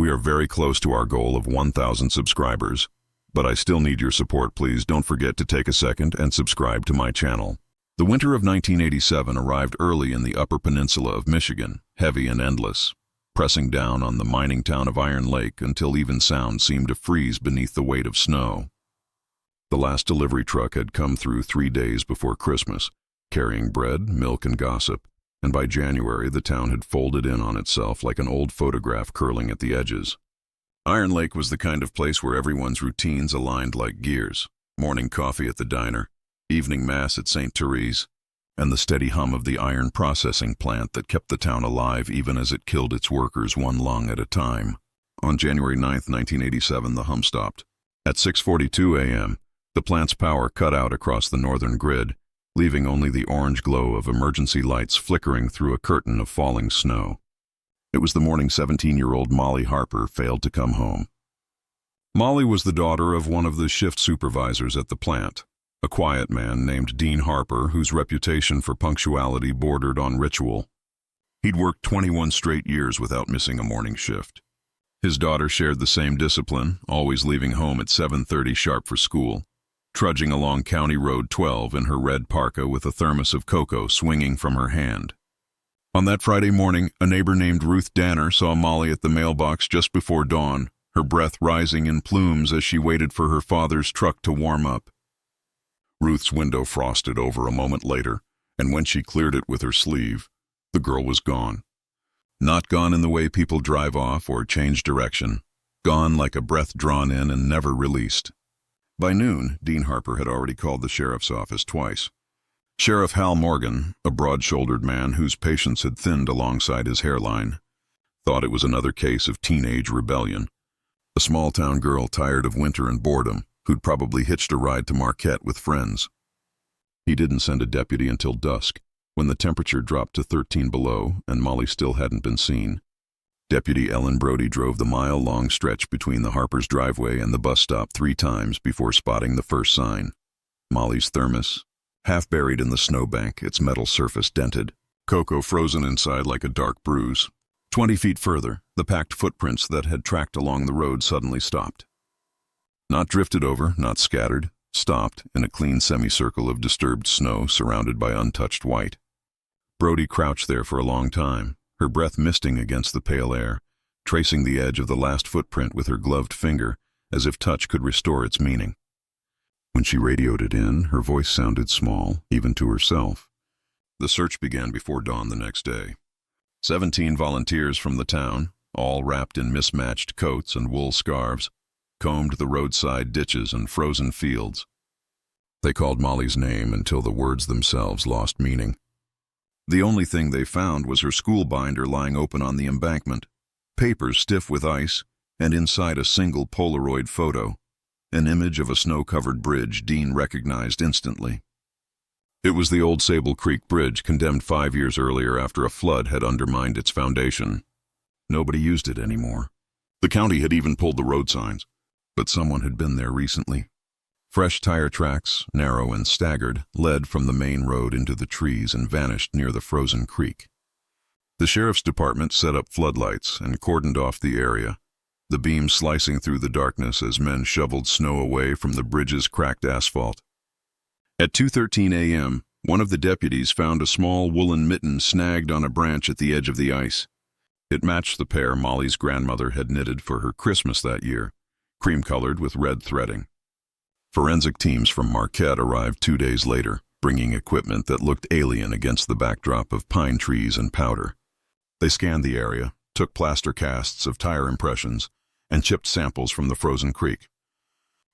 We are very close to our goal of 1,000 subscribers, but I still need your support. Please don't forget to take a second and subscribe to my channel. The winter of 1987 arrived early in the Upper Peninsula of Michigan, heavy and endless, pressing down on the mining town of Iron Lake until even sound seemed to freeze beneath the weight of snow. The last delivery truck had come through 3 days before Christmas, carrying bread, milk, and gossip, and by January the town had folded in on itself like an old photograph curling at the edges. Iron Lake was the kind of place where everyone's routines aligned like gears: morning coffee at the diner, evening mass at St. Therese, and the steady hum of the iron processing plant that kept the town alive even as it killed its workers one lung at a time. On January 9, 1987, the hum stopped. At 6:42 a.m., the plant's power cut out across the northern grid, leaving only the orange glow of emergency lights flickering through a curtain of falling snow. It was the morning 17-year-old Molly Harper failed to come home. Molly was the daughter of one of the shift supervisors at the plant, a quiet man named Dean Harper whose reputation for punctuality bordered on ritual. He'd worked 21 straight years without missing a morning shift. His daughter shared the same discipline, always leaving home at 7:30 sharp for school, trudging along County Road 12 in her red parka with a thermos of cocoa swinging from her hand. On that Friday morning, a neighbor named Ruth Danner saw Molly at the mailbox just before dawn, her breath rising in plumes as she waited for her father's truck to warm up. Ruth's window frosted over a moment later, and when she cleared it with her sleeve, the girl was gone. Not gone in the way people drive off or change direction, gone like a breath drawn in and never released. By noon, Dean Harper had already called the sheriff's office twice. Sheriff Hal Morgan, a broad-shouldered man whose patience had thinned alongside his hairline, thought it was another case of teenage rebellion. A small-town girl tired of winter and boredom, who'd probably hitched a ride to Marquette with friends. He didn't send a deputy until dusk, when the temperature dropped to 13 below and Molly still hadn't been seen. Deputy Ellen Brody drove the mile-long stretch between the Harper's driveway and the bus stop 3 times before spotting the first sign: Molly's thermos, half buried in the snowbank, its metal surface dented, cocoa frozen inside like a dark bruise. 20 feet further, the packed footprints that had tracked along the road suddenly stopped. Not drifted over, not scattered, stopped in a clean semicircle of disturbed snow surrounded by untouched white. Brody crouched there for a long time, her breath misting against the pale air, tracing the edge of the last footprint with her gloved finger, as if touch could restore its meaning. When she radioed it in, her voice sounded small, even to herself. The search began before dawn the next day. 17 volunteers from the town, all wrapped in mismatched coats and wool scarves, combed the roadside ditches and frozen fields. They called Molly's name until the words themselves lost meaning. The only thing they found was her school binder lying open on the embankment, papers stiff with ice, and inside a single Polaroid photo, an image of a snow-covered bridge Dean recognized instantly. It was the old Sable Creek Bridge, condemned 5 years earlier after a flood had undermined its foundation. Nobody used it anymore. The county had even pulled the road signs, but someone had been there recently. Fresh tire tracks, narrow and staggered, led from the main road into the trees and vanished near the frozen creek. The sheriff's department set up floodlights and cordoned off the area, the beams slicing through the darkness as men shoveled snow away from the bridge's cracked asphalt. At 2:13 a.m., one of the deputies found a small woolen mitten snagged on a branch at the edge of the ice. It matched the pair Molly's grandmother had knitted for her Christmas that year, cream-colored with red threading. Forensic teams from Marquette arrived 2 days later, bringing equipment that looked alien against the backdrop of pine trees and powder. They scanned the area, took plaster casts of tire impressions, and chipped samples from the frozen creek.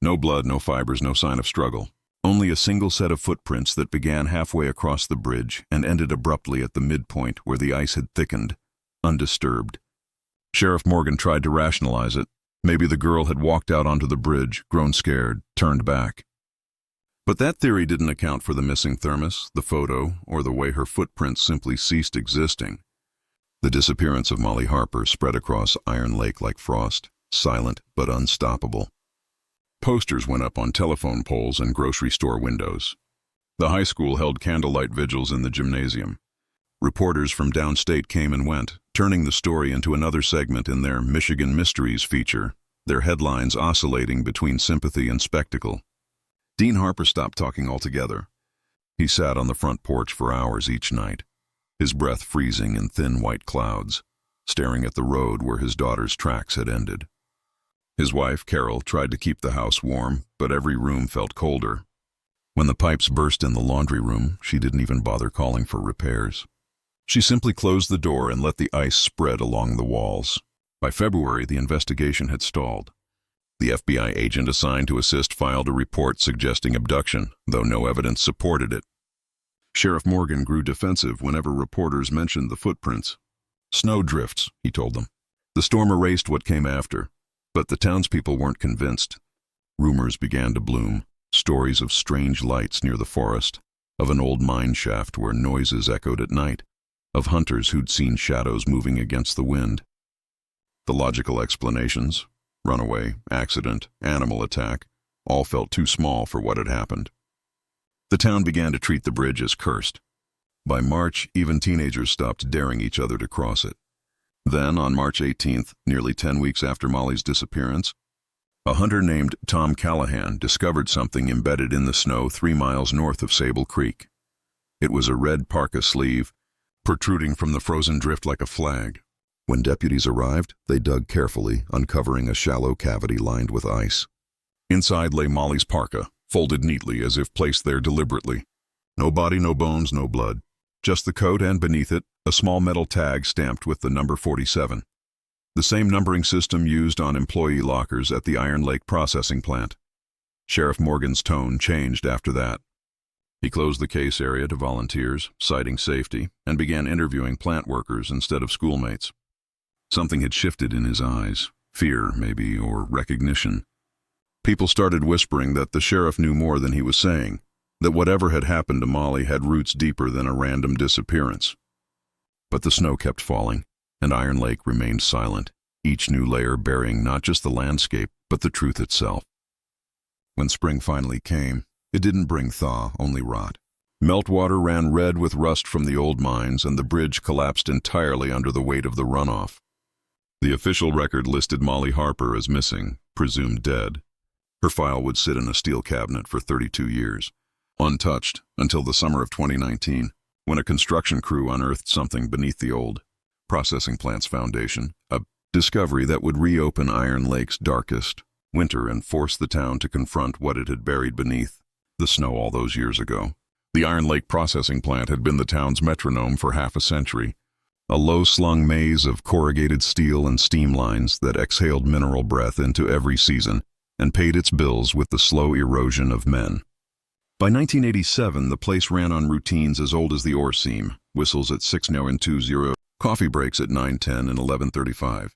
No blood, no fibers, no sign of struggle. Only a single set of footprints that began halfway across the bridge and ended abruptly at the midpoint where the ice had thickened, undisturbed. Sheriff Morgan tried to rationalize it. Maybe the girl had walked out onto the bridge, grown scared, turned back. But that theory didn't account for the missing thermos, the photo, or the way her footprints simply ceased existing. The disappearance of Molly Harper spread across Iron Lake like frost, silent but unstoppable. Posters went up on telephone poles and grocery store windows. The high school held candlelight vigils in the gymnasium. Reporters from downstate came and went, turning the story into another segment in their Michigan Mysteries feature, their headlines oscillating between sympathy and spectacle. Dean Harper stopped talking altogether. He sat on the front porch for hours each night, his breath freezing in thin white clouds, staring at the road where his daughter's tracks had ended. His wife, Carol, tried to keep the house warm, but every room felt colder. When the pipes burst in the laundry room, she didn't even bother calling for repairs. She simply closed the door and let the ice spread along the walls. By February, the investigation had stalled. The FBI agent assigned to assist filed a report suggesting abduction, though no evidence supported it. Sheriff Morgan grew defensive whenever reporters mentioned the footprints. "Snow drifts," he told them. The storm erased what came after, but the townspeople weren't convinced. Rumors began to bloom, stories of strange lights near the forest, of an old mine shaft where noises echoed at night, of hunters who'd seen shadows moving against the wind. The logical explanations, runaway, accident, animal attack, all felt too small for what had happened. The town began to treat the bridge as cursed. By March, even teenagers stopped daring each other to cross it. Then, on March 18th, nearly 10 weeks after Molly's disappearance, a hunter named Tom Callahan discovered something embedded in the snow 3 miles north of Sable Creek. It was a red parka sleeve, protruding from the frozen drift like a flag. When deputies arrived, they dug carefully, uncovering a shallow cavity lined with ice. Inside lay Molly's parka, folded neatly as if placed there deliberately. No body, no bones, no blood. Just the coat and, beneath it, a small metal tag stamped with the number 47. The same numbering system used on employee lockers at the Iron Lake processing plant. Sheriff Morgan's tone changed after that. He closed the case area to volunteers, citing safety, and began interviewing plant workers instead of schoolmates. Something had shifted in his eyes, fear, maybe, or recognition. People started whispering that the sheriff knew more than he was saying, that whatever had happened to Molly had roots deeper than a random disappearance. But the snow kept falling, and Iron Lake remained silent, each new layer burying not just the landscape, but the truth itself. When spring finally came, it didn't bring thaw, only rot. Meltwater ran red with rust from the old mines, and the bridge collapsed entirely under the weight of the runoff. The official record listed Molly Harper as missing, presumed dead. Her file would sit in a steel cabinet for 32 years, untouched until the summer of 2019, when a construction crew unearthed something beneath the old processing plant's foundation, a discovery that would reopen Iron Lake's darkest winter and force the town to confront what it had buried beneath the snow all those years ago. The Iron Lake processing plant had been the town's metronome for half a century, a low-slung maze of corrugated steel and steam lines that exhaled mineral breath into every season and paid its bills with the slow erosion of men. By 1987, the place ran on routines as old as the ore seam, whistles at 6:20, coffee breaks at 9:10 and 11:35,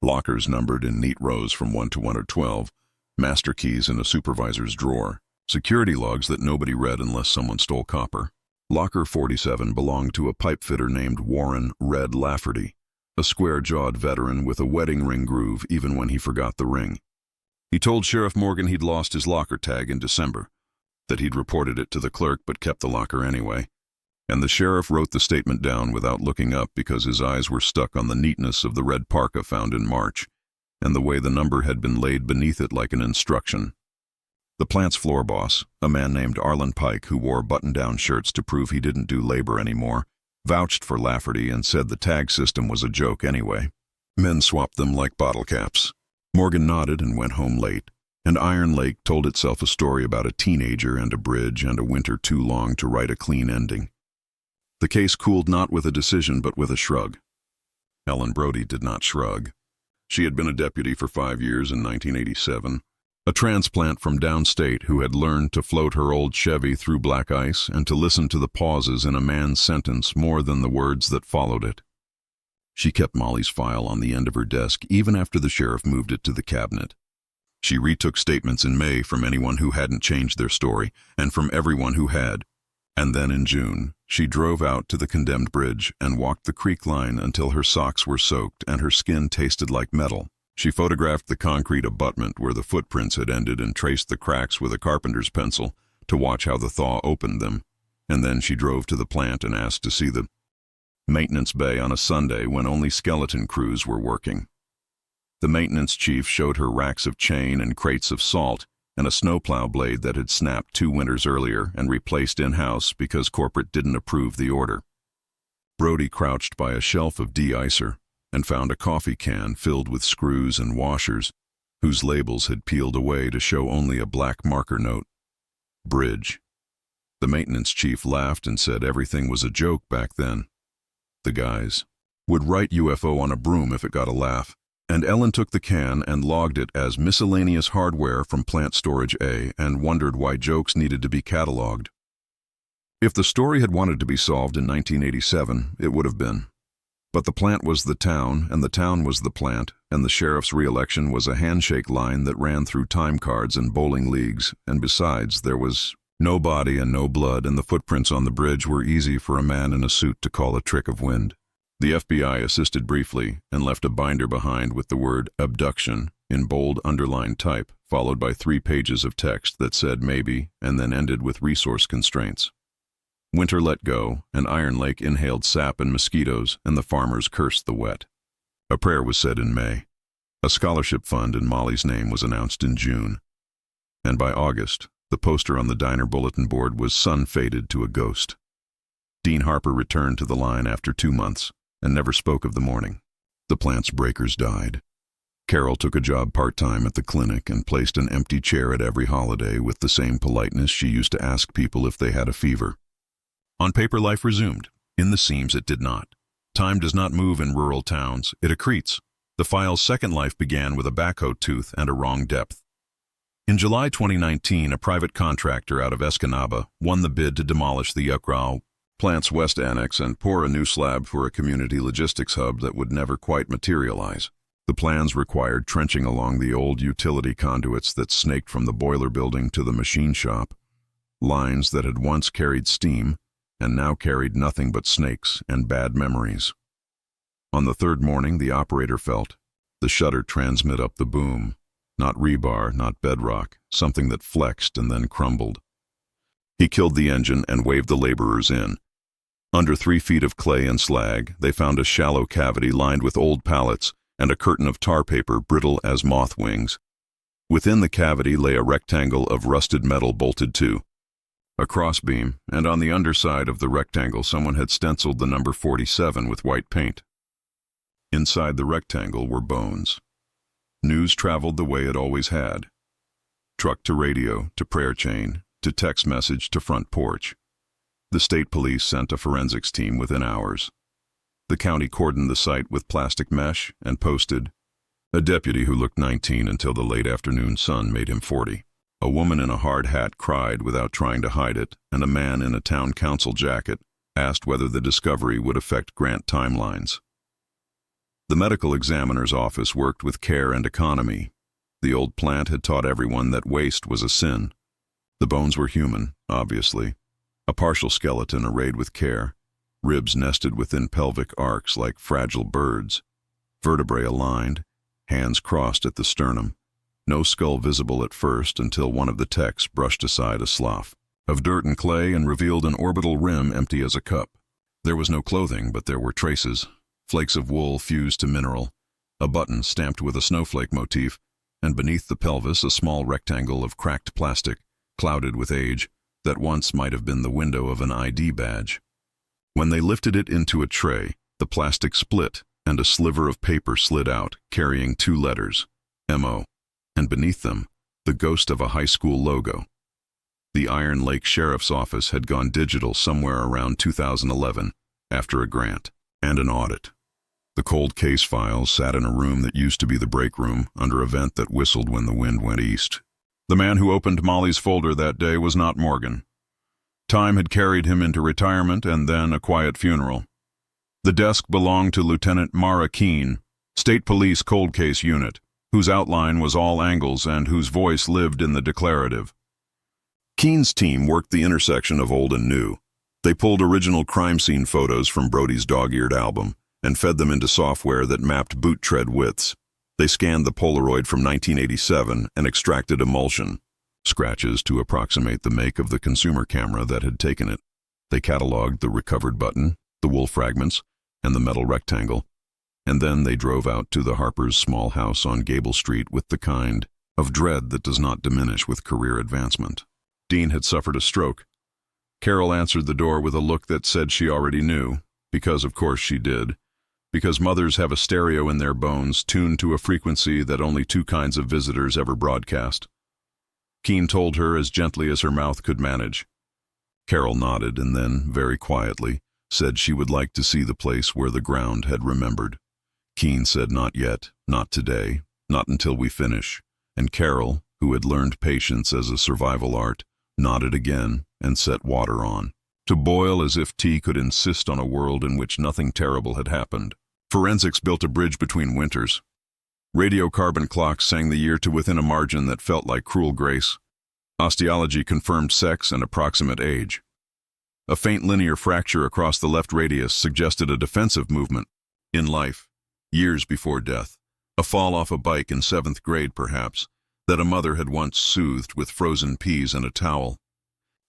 lockers numbered in neat rows from 1 to 112, master keys in a supervisor's drawer, security logs that nobody read unless someone stole copper. Locker 47 belonged to a pipefitter named Warren "Red" Lafferty, a square-jawed veteran with a wedding ring groove even when he forgot the ring. He told Sheriff Morgan he'd lost his locker tag in December, that he'd reported it to the clerk but kept the locker anyway, and the sheriff wrote the statement down without looking up because his eyes were stuck on the neatness of the red parka found in March, and the way the number had been laid beneath it like an instruction. The plant's floor boss, a man named Arlen Pike who wore button-down shirts to prove he didn't do labor anymore, vouched for Lafferty and said the tag system was a joke anyway. Men swapped them like bottle caps. Morgan nodded and went home late, and Iron Lake told itself a story about a teenager and a bridge and a winter too long to write a clean ending. The case cooled not with a decision but with a shrug. Ellen Brody did not shrug. She had been a deputy for 5 years in 1987, a transplant from downstate who had learned to float her old Chevy through black ice and to listen to the pauses in a man's sentence more than the words that followed it. She kept Molly's file on the end of her desk even after the sheriff moved it to the cabinet. She retook statements in May from anyone who hadn't changed their story and from everyone who had. And then in June, she drove out to the condemned bridge and walked the creek line until her socks were soaked and her skin tasted like metal. She photographed the concrete abutment where the footprints had ended and traced the cracks with a carpenter's pencil to watch how the thaw opened them. And then she drove to the plant and asked to see the maintenance bay on a Sunday when only skeleton crews were working. The maintenance chief showed her racks of chain and crates of salt and a snowplow blade that had snapped 2 winters earlier and replaced in-house because corporate didn't approve the order. Brody crouched by a shelf of de-icer and found a coffee can filled with screws and washers whose labels had peeled away to show only a black marker note. Bridge. The maintenance chief laughed and said everything was a joke back then. The guys would write UFO on a broom if it got a laugh, and Ellen took the can and logged it as miscellaneous hardware from Plant Storage A and wondered why jokes needed to be cataloged. If the story had wanted to be solved in 1987, it would have been. But the plant was the town, and the town was the plant, and the sheriff's re-election was a handshake line that ran through time cards and bowling leagues, and besides, there was no body and no blood, and the footprints on the bridge were easy for a man in a suit to call a trick of wind. The FBI assisted briefly and left a binder behind with the word abduction in bold underlined type, followed by 3 pages of text that said maybe and then ended with resource constraints. Winter let go, and Iron Lake inhaled sap and mosquitoes, and the farmers cursed the wet. A prayer was said in May. A scholarship fund in Molly's name was announced in June. And by August, the poster on the diner bulletin board was sun-faded to a ghost. Dean Harper returned to the line after 2 months and never spoke of the morning. The plant's breakers died. Carol took a job part-time at the clinic and placed an empty chair at every holiday with the same politeness she used to ask people if they had a fever. On paper, life resumed. In the seams, it did not. Time does not move in rural towns. It accretes. The file's second life began with a backhoe tooth and a wrong depth. In July 2019, a private contractor out of Escanaba won the bid to demolish the Yucrao plant's west annex and pour a new slab for a community logistics hub that would never quite materialize. The plans required trenching along the old utility conduits that snaked from the boiler building to the machine shop, lines that had once carried steam and now carried nothing but snakes and bad memories. On the 3rd morning, the operator felt the shutter transmit up the boom. Not rebar, not bedrock, something that flexed and then crumbled. He killed the engine and waved the laborers in. Under 3 feet of clay and slag, they found a shallow cavity lined with old pallets and a curtain of tar paper brittle as moth wings. Within the cavity lay a rectangle of rusted metal bolted to a crossbeam, and on the underside of the rectangle someone had stenciled the number 47 with white paint. Inside the rectangle were bones. News traveled the way it always had. Truck to radio, to prayer chain, to text message, to front porch. The state police sent a forensics team within hours. The county cordoned the site with plastic mesh and posted a deputy who looked 19 until the late afternoon sun made him 40. A woman in a hard hat cried without trying to hide it, and a man in a town council jacket asked whether the discovery would affect grant timelines. The medical examiner's office worked with care and economy. The old plant had taught everyone that waste was a sin. The bones were human, obviously. A partial skeleton arrayed with care, ribs nested within pelvic arcs like fragile birds, vertebrae aligned, hands crossed at the sternum. No skull visible at first until one of the techs brushed aside a slough of dirt and clay and revealed an orbital rim empty as a cup. There was no clothing, but there were traces, flakes of wool fused to mineral, a button stamped with a snowflake motif, and beneath the pelvis a small rectangle of cracked plastic, clouded with age, that once might have been the window of an ID badge. When they lifted it into a tray, the plastic split and a sliver of paper slid out, carrying 2 letters, M.O., and beneath them, the ghost of a high school logo. The Iron Lake Sheriff's Office had gone digital somewhere around 2011, after a grant and an audit. The cold case files sat in a room that used to be the break room under a vent that whistled when the wind went east. The man who opened Molly's folder that day was not Morgan. Time had carried him into retirement and then a quiet funeral. The desk belonged to Lieutenant Mara Keene, State Police Cold Case Unit, whose outline was all angles and whose voice lived in the declarative. Keene's team worked the intersection of old and new. They pulled original crime scene photos from Brody's dog-eared album and fed them into software that mapped boot tread widths. They scanned the Polaroid from 1987 and extracted emulsion, scratches to approximate the make of the consumer camera that had taken it. They cataloged the recovered button, the wool fragments, and the metal rectangle, and then they drove out to the Harpers' small house on Gable Street with the kind of dread that does not diminish with career advancement. Dean had suffered a stroke. Carol answered the door with a look that said she already knew, because of course she did, because mothers have a stereo in their bones tuned to a frequency that only two kinds of visitors ever broadcast. Keene told her as gently as her mouth could manage. Carol nodded and then, very quietly, said she would like to see the place where the ground had remembered. Keene said not yet, not today, not until we finish, and Carol, who had learned patience as a survival art, nodded again and set water on, to boil as if tea could insist on a world in which nothing terrible had happened. Forensics built a bridge between winters. Radiocarbon clocks sang the year to within a margin that felt like cruel grace. Osteology confirmed sex and approximate age. A faint linear fracture across the left radius suggested a defensive movement. In life, years before death, a fall off a bike in 7th grade perhaps, that a mother had once soothed with frozen peas and a towel.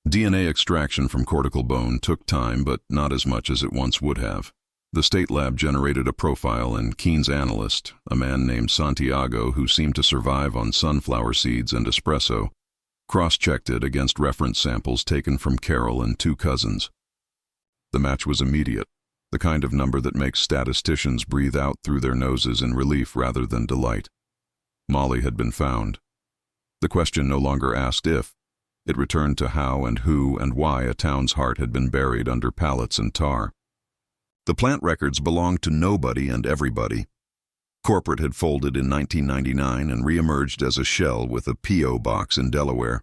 DNA extraction from cortical bone took time, but not as much as it once would have. The state lab generated a profile, and Keene's analyst, a man named Santiago who seemed to survive on sunflower seeds and espresso, cross-checked it against reference samples taken from Carol and two cousins. The match was immediate, the kind of number that makes statisticians breathe out through their noses in relief rather than delight. Molly had been found. The question no longer asked if. It returned to how and who and why a town's heart had been buried under pallets and tar. The plant records belonged to nobody and everybody. Corporate had folded in 1999 and re-emerged as a shell with a P.O. box in Delaware.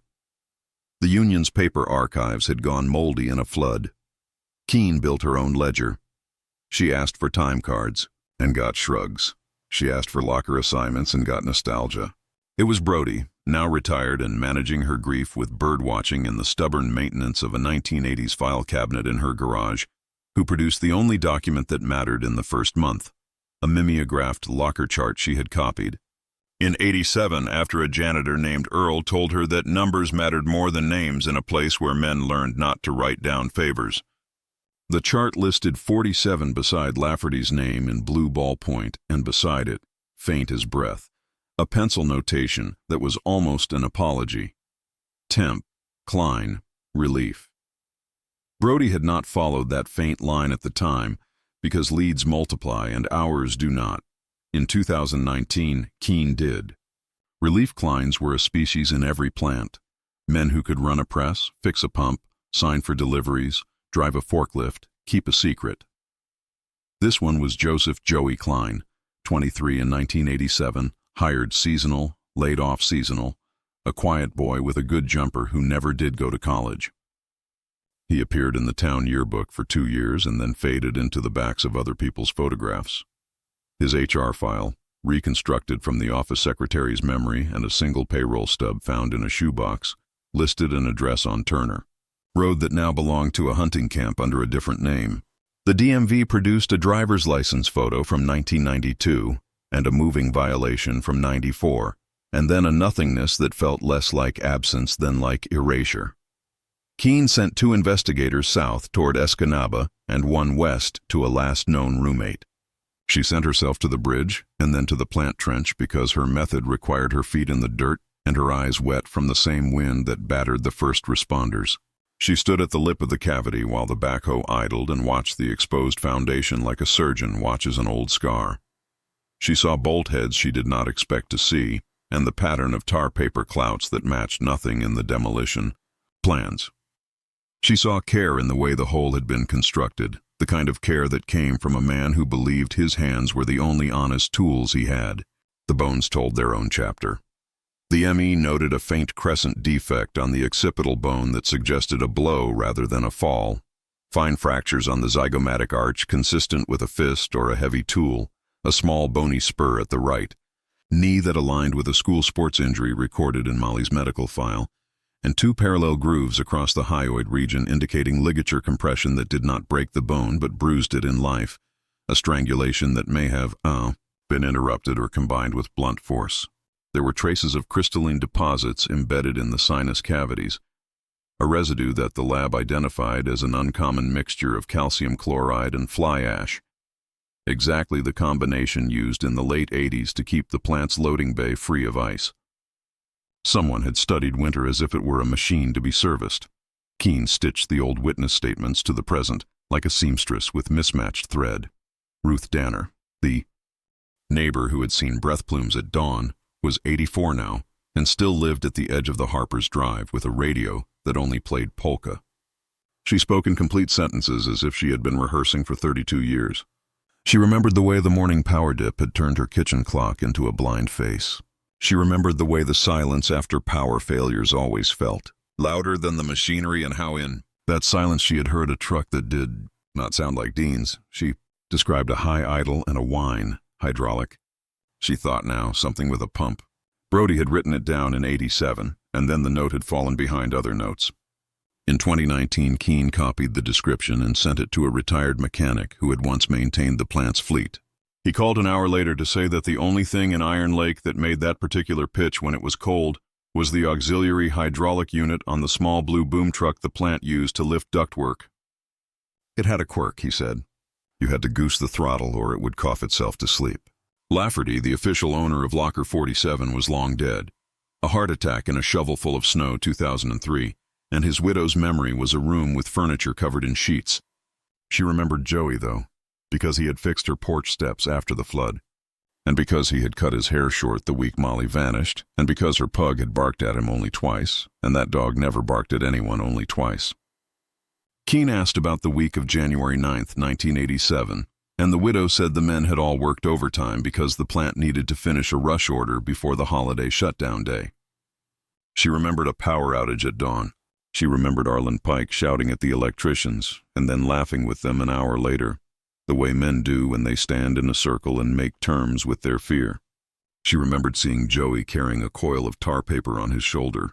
The union's paper archives had gone moldy in a flood. Keene built her own ledger. She asked for time cards and got shrugs. She asked for locker assignments and got nostalgia. It was Brody, now retired and managing her grief with bird-watching and the stubborn maintenance of a 1980s file cabinet in her garage, who produced the only document that mattered in the first month, a mimeographed locker chart she had copied. In '87, after a janitor named Earl told her that numbers mattered more than names in a place where men learned not to write down favors. The chart listed 47 beside Lafferty's name in blue ballpoint, and beside it, faint as breath, a pencil notation that was almost an apology. Temp, Klein, relief. Brody had not followed that faint line at the time, because leads multiply and hours do not. In 2019, Keene did. Relief Kleins were a species in every plant. Men who could run a press, fix a pump, sign for deliveries, drive a forklift, keep a secret. This one was Joseph Joey Klein, 23 in 1987, hired seasonal, laid off seasonal, a quiet boy with a good jumper who never did go to college. He appeared in the town yearbook for 2 years and then faded into the backs of other people's photographs. His HR file, reconstructed from the office secretary's memory and a single payroll stub found in a shoebox, listed an address on Turner, road that now belonged to a hunting camp under a different name. The DMV produced a driver's license photo from 1992 and a moving violation from '94, and then a nothingness that felt less like absence than like erasure. Keene sent 2 investigators south toward Escanaba and 1 west to a last known roommate. She sent herself to the bridge and then to the plant trench because her method required her feet in the dirt and her eyes wet from the same wind that battered the first responders. She stood at the lip of the cavity while the backhoe idled and watched the exposed foundation like a surgeon watches an old scar. She saw bolt heads she did not expect to see and the pattern of tar paper clouts that matched nothing in the demolition plans. She saw care in the way the hole had been constructed, the kind of care that came from a man who believed his hands were the only honest tools he had. The bones told their own chapter. The ME noted a faint crescent defect on the occipital bone that suggested a blow rather than a fall, fine fractures on the zygomatic arch consistent with a fist or a heavy tool, a small bony spur at the right, knee that aligned with a school sports injury recorded in Molly's medical file, and 2 parallel grooves across the hyoid region indicating ligature compression that did not break the bone but bruised it in life, a strangulation that may have been interrupted or combined with blunt force. There were traces of crystalline deposits embedded in the sinus cavities, a residue that the lab identified as an uncommon mixture of calcium chloride and fly ash. exactly the combination used in the late 80s to keep the plant's loading bay free of ice. Someone had studied winter as if it were a machine to be serviced. Keene stitched the old witness statements to the present, like a seamstress with mismatched thread. Ruth Danner, the neighbor who had seen breath plumes at dawn, was 84 now and still lived at the edge of the Harper's Drive with a radio that only played polka. She spoke in complete sentences as if she had been rehearsing for 32 years. She remembered the way the morning power dip had turned her kitchen clock into a blind face. She remembered the way the silence after power failures always felt, louder than the machinery, and how in that silence she had heard a truck that did not sound like Dean's. She described a high idle and a whine, hydraulic. She thought now, something with a pump. Brody had written it down in '87, and then the note had fallen behind other notes. In 2019, Keene copied the description and sent it to a retired mechanic who had once maintained the plant's fleet. He called an hour later to say that the only thing in Iron Lake that made that particular pitch when it was cold was the auxiliary hydraulic unit on the small blue boom truck the plant used to lift ductwork. It had a quirk, he said. You had to goose the throttle or it would cough itself to sleep. Lafferty, the official owner of Locker 47, was long dead. A heart attack in a shovel full of snow, 2003, and his widow's memory was a room with furniture covered in sheets. She remembered Joey, though, because he had fixed her porch steps after the flood, and because he had cut his hair short the week Molly vanished, and because her pug had barked at him only twice, and that dog never barked at anyone only twice. Keene asked about the week of January 9th, 1987, and the widow said the men had all worked overtime because the plant needed to finish a rush order before the holiday shutdown day. She remembered a power outage at dawn. She remembered Arlen Pike shouting at the electricians and then laughing with them an hour later, the way men do when they stand in a circle and make terms with their fear. She remembered seeing Joey carrying a coil of tar paper on his shoulder,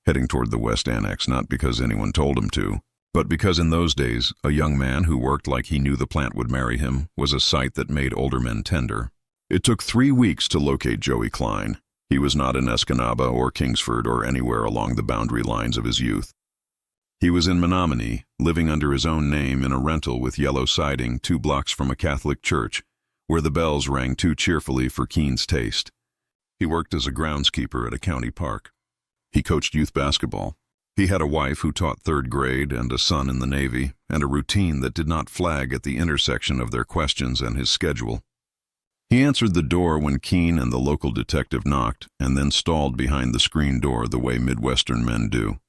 heading toward the West Annex, not because anyone told him to, but because in those days, a young man who worked like he knew the plant would marry him was a sight that made older men tender. It took 3 weeks to locate Joey Klein. He was not in Escanaba or Kingsford or anywhere along the boundary lines of his youth. He was in Menominee, living under his own name in a rental with yellow siding 2 blocks from a Catholic church, where the bells rang too cheerfully for Keene's taste. He worked as a groundskeeper at a county park. He coached youth basketball. He had a wife who taught 3rd grade and a son in the Navy, and a routine that did not flag at the intersection of their questions and his schedule. He answered the door when Keene and the local detective knocked, and then stalled behind the screen door the way Midwestern men do,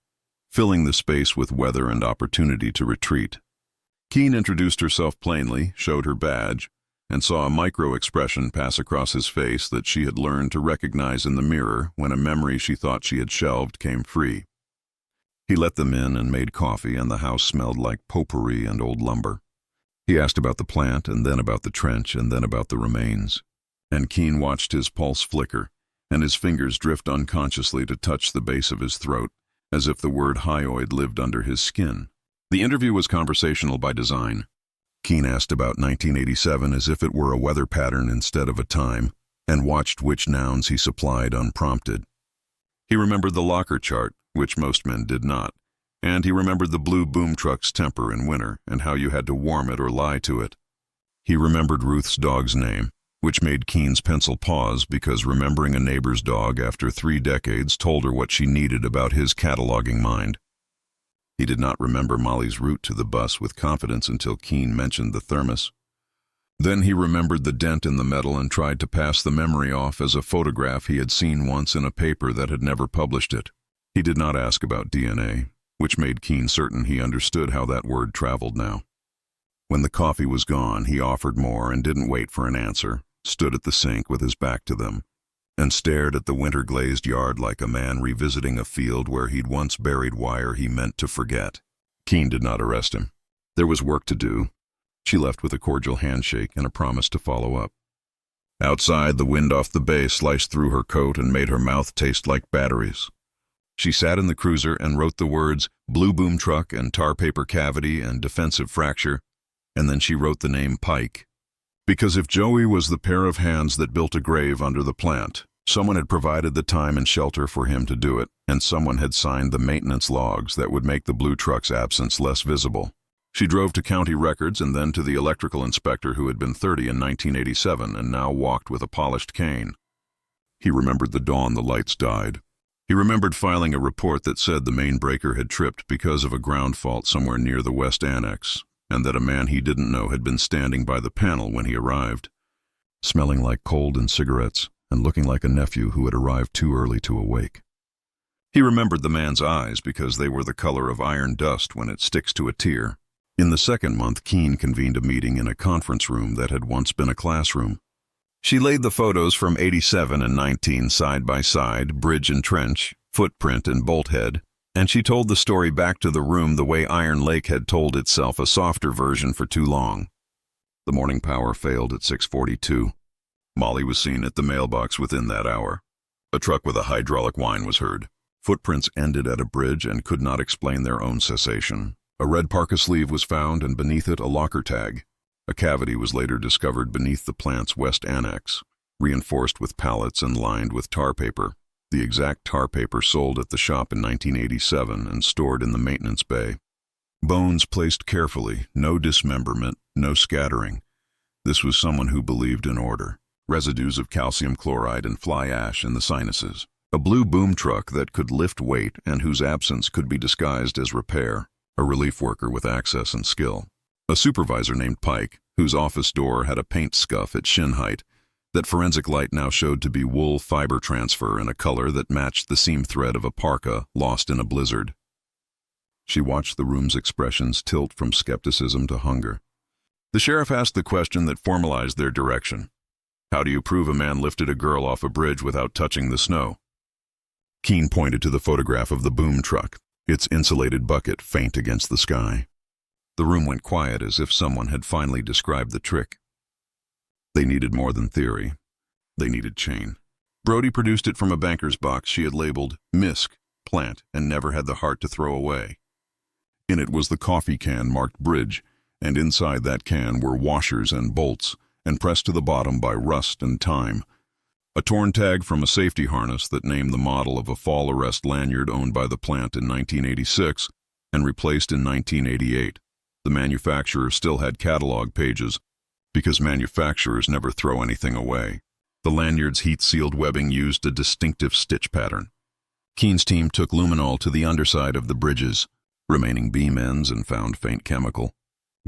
filling the space with weather and opportunity to retreat. Keene introduced herself plainly, showed her badge, and saw a micro-expression pass across his face that she had learned to recognize in the mirror when a memory she thought she had shelved came free. He let them in and made coffee, and the house smelled like potpourri and old lumber. He asked about the plant, and then about the trench, and then about the remains. And Keene watched his pulse flicker, and his fingers drift unconsciously to touch the base of his throat, as if the word hyoid lived under his skin. The interview was conversational by design. Keene asked about 1987 as if it were a weather pattern instead of a time, and watched which nouns he supplied unprompted. He remembered the locker chart, which most men did not, and he remembered the blue boom truck's temper in winter and how you had to warm it or lie to it. He remembered Ruth's dog's name, which made Keene's pencil pause because remembering a neighbor's dog after 3 decades told her what she needed about his cataloging mind. He did not remember Molly's route to the bus with confidence until Keene mentioned the thermos. Then he remembered the dent in the metal and tried to pass the memory off as a photograph he had seen once in a paper that had never published it. He did not ask about DNA, which made Keene certain he understood how that word traveled now. When the coffee was gone, he offered more and didn't wait for an answer, stood at the sink with his back to them, and stared at the winter-glazed yard like a man revisiting a field where he'd once buried wire he meant to forget. Keene did not arrest him. There was work to do. She left with a cordial handshake and a promise to follow up. Outside, the wind off the bay sliced through her coat and made her mouth taste like batteries. She sat in the cruiser and wrote the words blue boom truck and tar paper cavity and defensive fracture, and then she wrote the name Pike. Because if Joey was the pair of hands that built a grave under the plant, someone had provided the time and shelter for him to do it, and someone had signed the maintenance logs that would make the blue truck's absence less visible. She drove to county records and then to the electrical inspector who had been 30 in 1987 and now walked with a polished cane. He remembered the dawn the lights died. He remembered filing a report that said the main breaker had tripped because of a ground fault somewhere near the West Annex, and that a man he didn't know had been standing by the panel when he arrived, smelling like coal and cigarettes and looking like a nephew who had arrived too early to awake. He remembered the man's eyes because they were the color of iron dust when it sticks to a tear. In the second month, Keene convened a meeting in a conference room that had once been a classroom. She laid the photos from 87 and 19 side by side, bridge and trench, footprint and bolt head, and she told the story back to the room the way Iron Lake had told itself, a softer version for too long. The morning power failed at 6:42. Molly was seen at the mailbox within that hour. A truck with a hydraulic whine was heard. Footprints ended at a bridge and could not explain their own cessation. A red parka sleeve was found and beneath it a locker tag. A cavity was later discovered beneath the plant's West Annex, reinforced with pallets and lined with tar paper. The exact tar paper sold at the shop in 1987 and stored in the maintenance bay. Bones placed carefully, no dismemberment, no scattering. This was someone who believed in order. Residues of calcium chloride and fly ash in the sinuses. A blue boom truck that could lift weight and whose absence could be disguised as repair. A relief worker with access and skill. A supervisor named Pike, whose office door had a paint scuff at shin height that forensic light now showed to be wool fiber transfer in a color that matched the seam thread of a parka lost in a blizzard. She watched the room's expressions tilt from skepticism to hunger. The sheriff asked the question that formalized their direction. How do you prove a man lifted a girl off a bridge without touching the snow? Keene pointed to the photograph of the boom truck, its insulated bucket faint against the sky. The room went quiet as if someone had finally described the trick. They needed more than theory. They needed chain. Brody produced it from a banker's box she had labeled Misk, Plant, and never had the heart to throw away. In it was the coffee can marked Bridge, and inside that can were washers and bolts, and pressed to the bottom by rust and time. A torn tag from a safety harness that named the model of a fall arrest lanyard owned by the plant in 1986 and replaced in 1988. The manufacturer still had catalog pages, because manufacturers never throw anything away. The lanyard's heat-sealed webbing used a distinctive stitch pattern. Keene's team took luminol to the underside of the bridges, remaining beam ends, and found faint chemical.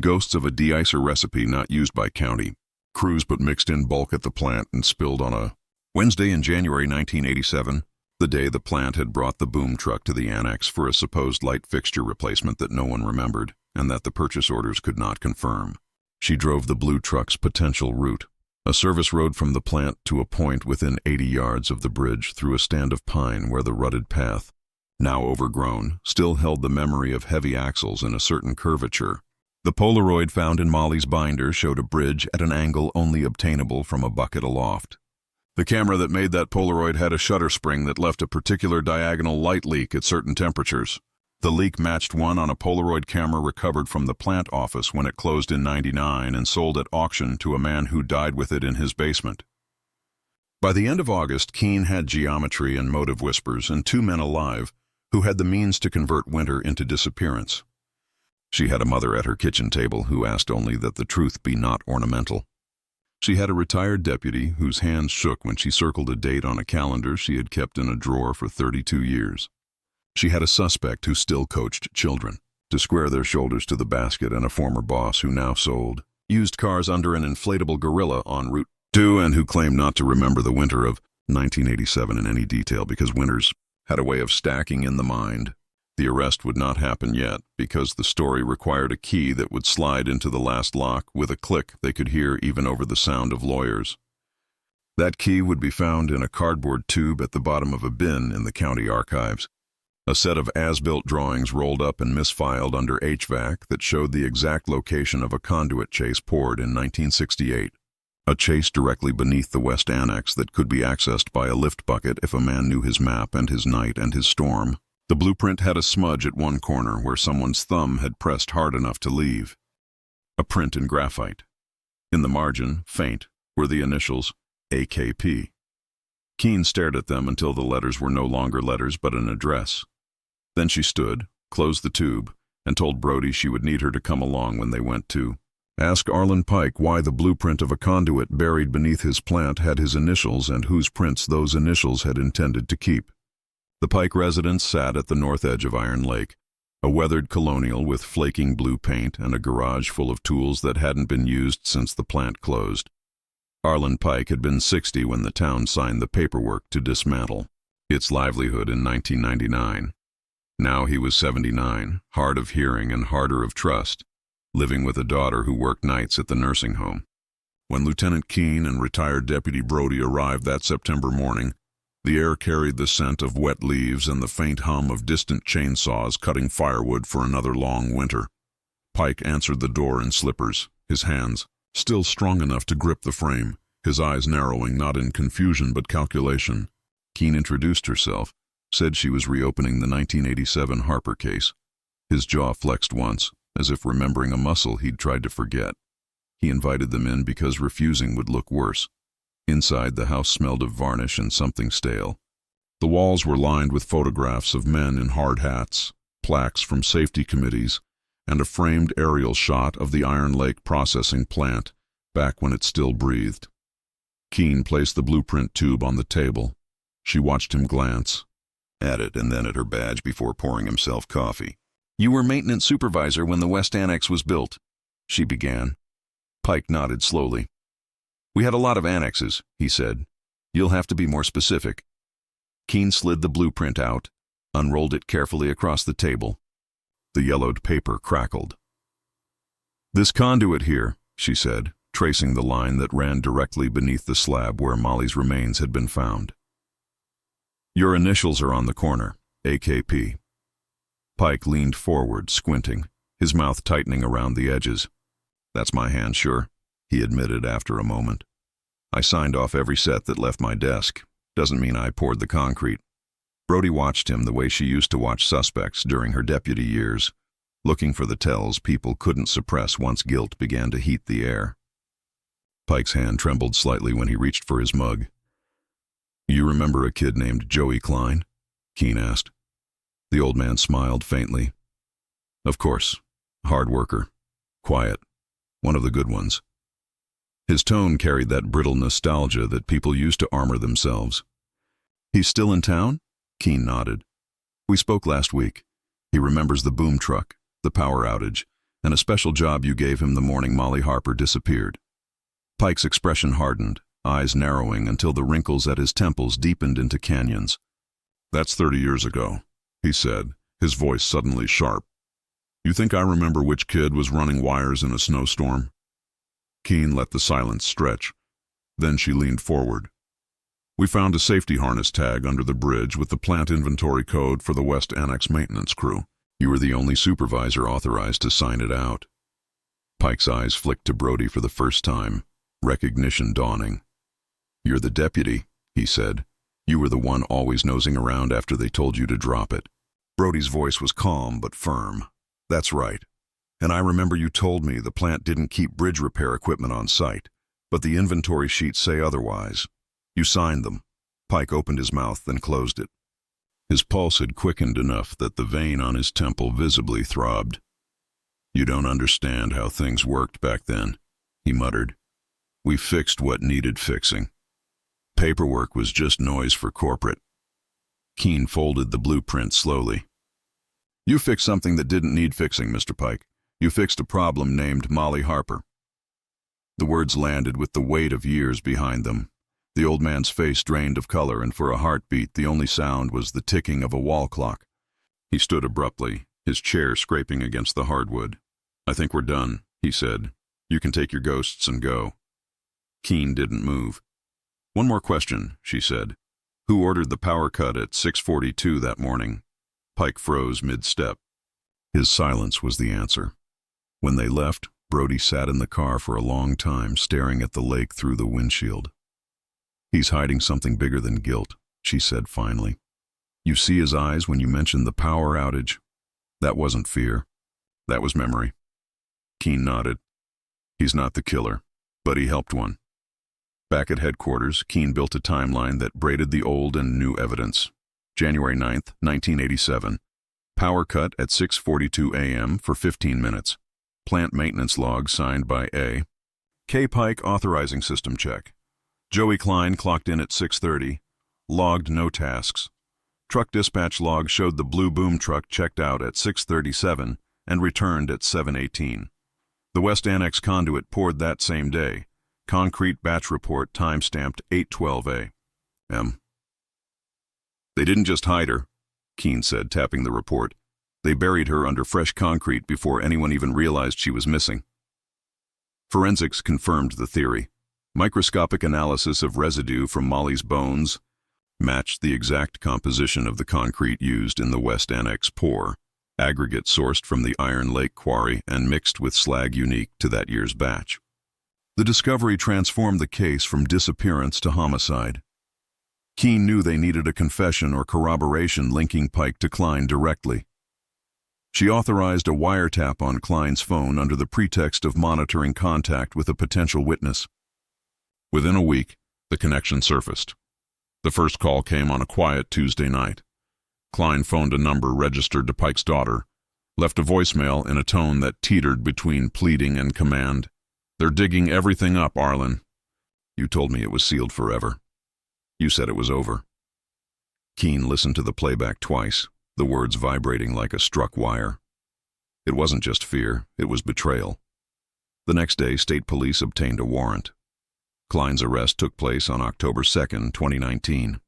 Ghosts of a de-icer recipe not used by county. Crews but mixed in bulk at the plant and spilled on a Wednesday in January 1987, the day the plant had brought the boom truck to the annex for a supposed light fixture replacement that no one remembered and that the purchase orders could not confirm. She drove the blue truck's potential route, a service road from the plant to a point within 80 yards of the bridge through a stand of pine where the rutted path, now overgrown, still held the memory of heavy axles and a certain curvature. The Polaroid found in Molly's binder showed a bridge at an angle only obtainable from a bucket aloft. The camera that made that Polaroid had a shutter spring that left a particular diagonal light leak at certain temperatures. The leak matched one on a Polaroid camera recovered from the plant office when it closed in '99 and sold at auction to a man who died with it in his basement. By the end of August, Keene had geometry and motive whispers and 2 men alive who had the means to convert winter into disappearance. She had a mother at her kitchen table who asked only that the truth be not ornamental. She had a retired deputy whose hands shook when she circled a date on a calendar she had kept in a drawer for 32 years. She had a suspect who still coached children to square their shoulders to the basket and a former boss who now sold used cars under an inflatable gorilla on Route 2 and who claimed not to remember the winter of 1987 in any detail because winters had a way of stacking in the mind. The arrest would not happen yet because the story required a key that would slide into the last lock with a click they could hear even over the sound of lawyers. That key would be found in a cardboard tube at the bottom of a bin in the county archives. A set of as-built drawings rolled up and misfiled under HVAC that showed the exact location of a conduit chase poured in 1968. A chase directly beneath the West Annex that could be accessed by a lift bucket if a man knew his map and his night and his storm. The blueprint had a smudge at one corner where someone's thumb had pressed hard enough to leave. A print in graphite. In the margin, faint, were the initials AKP. Keene stared at them until the letters were no longer letters but an address. Then she stood, closed the tube, and told Brody she would need her to come along when they went to ask Arlen Pike why the blueprint of a conduit buried beneath his plant had his initials and whose prints those initials had intended to keep. The Pike residence sat at the north edge of Iron Lake, a weathered colonial with flaking blue paint and a garage full of tools that hadn't been used since the plant closed. Arlen Pike had been 60 when the town signed the paperwork to dismantle its livelihood in 1999. Now he was 79, hard of hearing and harder of trust, living with a daughter who worked nights at the nursing home. When Lieutenant Keene and retired Deputy Brody arrived that September morning, the air carried the scent of wet leaves and the faint hum of distant chainsaws cutting firewood for another long winter. Pike answered the door in slippers, his hands still strong enough to grip the frame, his eyes narrowing not in confusion but calculation. Keene introduced herself, said she was reopening the 1987 Harper case. His jaw flexed once, as if remembering a muscle he'd tried to forget. He invited them in because refusing would look worse. Inside, the house smelled of varnish and something stale. The walls were lined with photographs of men in hard hats, plaques from safety committees, and a framed aerial shot of the Iron Lake processing plant, back when it still breathed. Keene placed the blueprint tube on the table. She watched him glance at it and then at her badge before pouring himself coffee. "You were maintenance supervisor when the West Annex was built," she began. Pike nodded slowly. "We had a lot of annexes," he said. "You'll have to be more specific." Keene slid the blueprint out, unrolled it carefully across the table. The yellowed paper crackled. "This conduit here," she said, tracing the line that ran directly beneath the slab where Molly's remains had been found. "Your initials are on the corner, AKP. Pike leaned forward, squinting, his mouth tightening around the edges. "That's my hand, sure," he admitted after a moment. "I signed off every set that left my desk. Doesn't mean I poured the concrete." Brody watched him the way she used to watch suspects during her deputy years, looking for the tells people couldn't suppress once guilt began to heat the air. Pike's hand trembled slightly when he reached for his mug. "You remember a kid named Joey Klein?" Keene asked. The old man smiled faintly. "Of course. Hard worker. Quiet. One of the good ones." His tone carried that brittle nostalgia that people used to armor themselves. "He's still in town?" Keene nodded. "We spoke last week. He remembers the boom truck, the power outage, and a special job you gave him the morning Molly Harper disappeared." Pike's expression hardened, eyes narrowing until the wrinkles at his temples deepened into canyons. "That's 30 years ago," he said, his voice suddenly sharp. "You think I remember which kid was running wires in a snowstorm?" Keene let the silence stretch. Then she leaned forward. "We found a safety harness tag under the bridge with the plant inventory code for the West Annex maintenance crew. You were the only supervisor authorized to sign it out." Pike's eyes flicked to Brody for the first time, recognition dawning. "You're the deputy," he said. "You were the one always nosing around after they told you to drop it." Brody's voice was calm but firm. "That's right. And I remember you told me the plant didn't keep bridge repair equipment on site, but the inventory sheets say otherwise. You signed them." Pike opened his mouth, then closed it. His pulse had quickened enough that the vein on his temple visibly throbbed. "You don't understand how things worked back then," he muttered. "We fixed what needed fixing. Paperwork was just noise for corporate." Keene folded the blueprint slowly. "You fixed something that didn't need fixing, Mr. Pike. You fixed a problem named Molly Harper." The words landed with the weight of years behind them. The old man's face drained of color, and for a heartbeat the only sound was the ticking of a wall clock. He stood abruptly, his chair scraping against the hardwood. "I think we're done," he said. "You can take your ghosts and go." Keene didn't move. "One more question," she said. "Who ordered the power cut at 6:42 that morning?" Pike froze mid-step. His silence was the answer. When they left, Brody sat in the car for a long time, staring at the lake through the windshield. "He's hiding something bigger than guilt," she said finally. "You see his eyes when you mentioned the power outage? That wasn't fear. That was memory." Keene nodded. "He's not the killer, but he helped one." Back at headquarters, Keene built a timeline that braided the old and new evidence. January 9th, 1987. Power cut at 6:42 a.m. for 15 minutes. Plant maintenance log signed by A. K. Pike authorizing system check. Joey Klein clocked in at 6:30. Logged no tasks. Truck dispatch log showed the blue boom truck checked out at 6:37 and returned at 7:18. The West Annex conduit poured that same day. Concrete batch report time-stamped 8:12 a.m. They didn't just hide her, Keene said, tapping the report. They buried her under fresh concrete before anyone even realized she was missing. Forensics confirmed the theory. Microscopic analysis of residue from Molly's bones matched the exact composition of the concrete used in the West Annex pour, aggregate sourced from the Iron Lake quarry and mixed with slag unique to that year's batch. The discovery transformed the case from disappearance to homicide. Keene knew they needed a confession or corroboration linking Pike to Klein directly. She authorized a wiretap on Klein's phone under the pretext of monitoring contact with a potential witness. Within a week, the connection surfaced. The first call came on a quiet Tuesday night. Klein phoned a number registered to Pike's daughter, left a voicemail in a tone that teetered between pleading and command. "They're digging everything up, Arlen. You told me it was sealed forever. You said it was over." Keene listened to the playback twice, the words vibrating like a struck wire. It wasn't just fear, it was betrayal. The next day, state police obtained a warrant. Klein's arrest took place on October 2, 2019.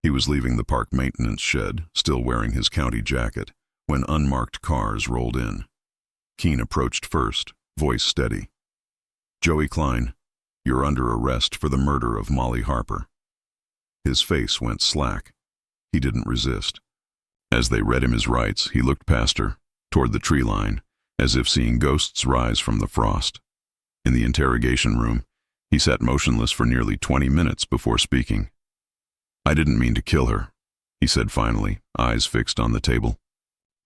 He was leaving the park maintenance shed, still wearing his county jacket, when unmarked cars rolled in. Keene approached first, voice steady. "Joey Klein, you're under arrest for the murder of Molly Harper." His face went slack. He didn't resist. As they read him his rights, he looked past her, toward the tree line, as if seeing ghosts rise from the frost. In the interrogation room, he sat motionless for nearly 20 minutes before speaking. "I didn't mean to kill her," he said finally, eyes fixed on the table.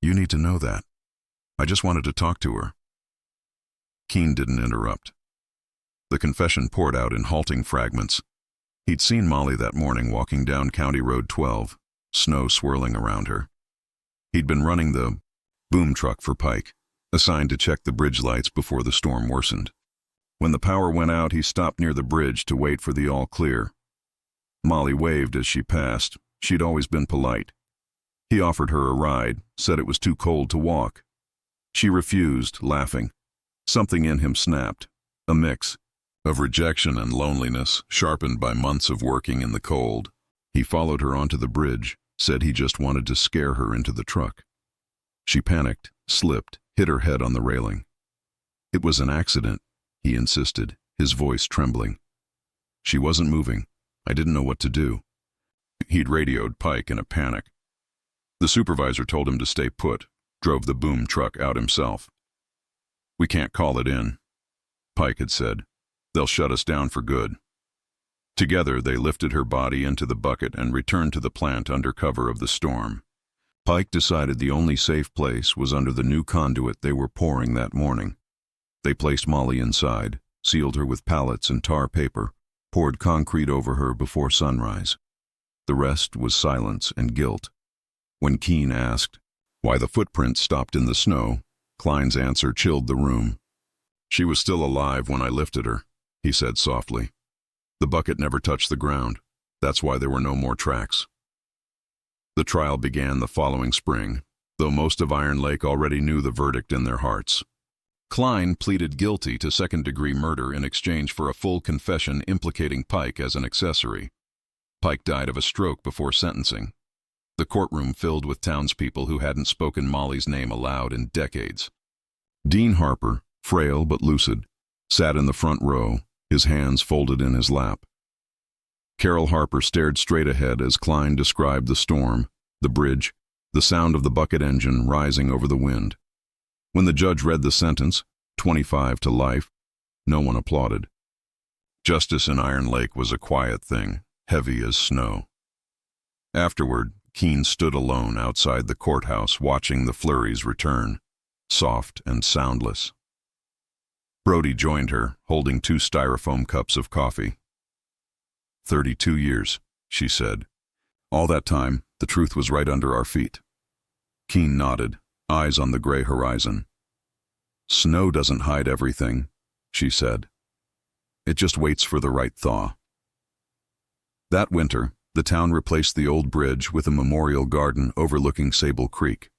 "You need to know that. I just wanted to talk to her." Keene didn't interrupt. The confession poured out in halting fragments. He'd seen Molly that morning walking down County Road 12, snow swirling around her. He'd been running the boom truck for Pike, assigned to check the bridge lights before the storm worsened. When the power went out, he stopped near the bridge to wait for the all clear. Molly waved as she passed. She'd always been polite. He offered her a ride, said it was too cold to walk. She refused, laughing. Something in him snapped, a mix of rejection and loneliness, sharpened by months of working in the cold. He followed her onto the bridge, said he just wanted to scare her into the truck. She panicked, slipped, hit her head on the railing. "It was an accident," he insisted, his voice trembling. She wasn't moving. I didn't know what to do. He'd radioed Pike in a panic. The supervisor told him to stay put, drove the boom truck out himself. "We can't call it in," Pike had said. "They'll shut us down for good." Together, they lifted her body into the bucket and returned to the plant under cover of the storm. Pike decided the only safe place was under the new conduit they were pouring that morning. They placed Molly inside, sealed her with pallets and tar paper, poured concrete over her before sunrise. The rest was silence and guilt. When Keene asked why the footprints stopped in the snow, Klein's answer chilled the room. "She was still alive when I lifted her," he said softly. "The bucket never touched the ground. That's why there were no more tracks." The trial began the following spring, though most of Iron Lake already knew the verdict in their hearts. Klein pleaded guilty to second-degree murder in exchange for a full confession implicating Pike as an accessory. Pike died of a stroke before sentencing. The courtroom filled with townspeople who hadn't spoken Molly's name aloud in decades. Dean Harper, frail but lucid, sat in the front row, his hands folded in his lap. Carol Harper stared straight ahead as Klein described the storm, the bridge, the sound of the bucket engine rising over the wind. When the judge read the sentence, 25 to life, no one applauded. Justice in Iron Lake was a quiet thing, heavy as snow. Afterward, Keene stood alone outside the courthouse watching the flurries return, soft and soundless. Brody joined her, holding 2 styrofoam cups of coffee. 32 years, she said. All that time, the truth was right under our feet. Keene nodded, eyes on the gray horizon. "Snow doesn't hide everything," she said. "It just waits for the right thaw." That winter, the town replaced the old bridge with a memorial garden overlooking Sable Creek.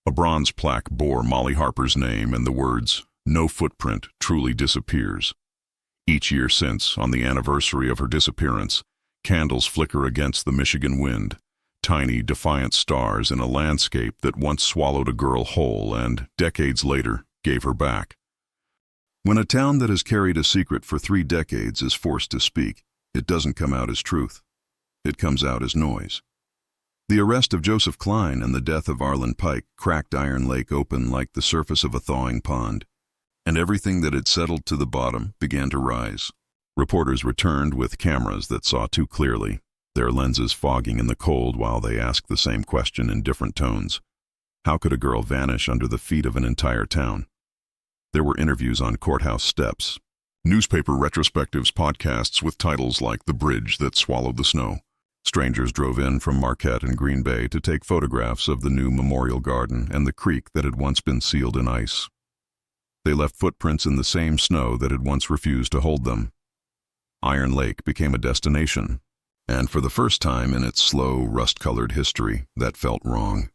A bronze plaque bore Molly Harper's name and the words, "No footprint truly disappears." Each year since, on the anniversary of her disappearance, candles flicker against the Michigan wind, tiny, defiant stars in a landscape that once swallowed a girl whole and, decades later, gave her back. When a town that has carried a secret for 3 decades is forced to speak, it doesn't come out as truth. It comes out as noise. The arrest of Joseph Klein and the death of Arlen Pike cracked Iron Lake open like the surface of a thawing pond, and everything that had settled to the bottom began to rise. Reporters returned with cameras that saw too clearly, their lenses fogging in the cold while they asked the same question in different tones. How could a girl vanish under the feet of an entire town? There were interviews on courthouse steps, newspaper retrospectives, podcasts with titles like "The Bridge That Swallowed the Snow." Strangers drove in from Marquette and Green Bay to take photographs of the new memorial garden and the creek that had once been sealed in ice. They left footprints in the same snow that had once refused to hold them. Iron Lake became a destination, and for the first time in its slow, rust-colored history, that felt wrong.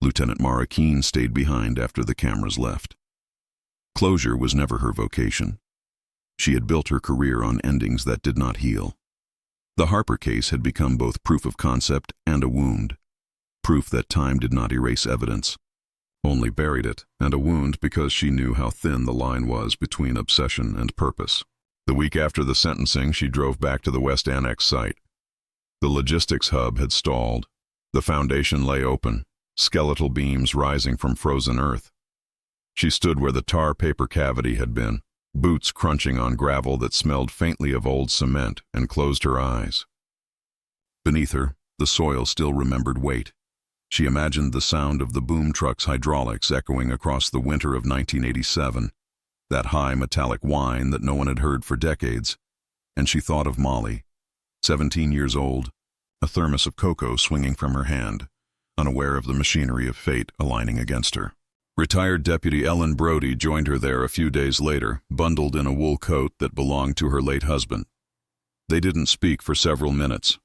Lieutenant Mara Keene stayed behind after the cameras left. Closure was never her vocation. She had built her career on endings that did not heal. The Harper case had become both proof of concept and a wound. Proof that time did not erase evidence, only buried it, and a wound because she knew how thin the line was between obsession and purpose. The week after the sentencing, she drove back to the West Annex site. The logistics hub had stalled. The foundation lay open, skeletal beams rising from frozen earth. She stood where the tar paper cavity had been, boots crunching on gravel that smelled faintly of old cement, and closed her eyes. Beneath her, the soil still remembered weight. She imagined the sound of the boom truck's hydraulics echoing across the winter of 1987, that high metallic whine that no one had heard for decades, and she thought of Molly, 17 years old, a thermos of cocoa swinging from her hand, unaware of the machinery of fate aligning against her. Retired Deputy Ellen Brody joined her there a few days later, bundled in a wool coat that belonged to her late husband. They didn't speak for several minutes.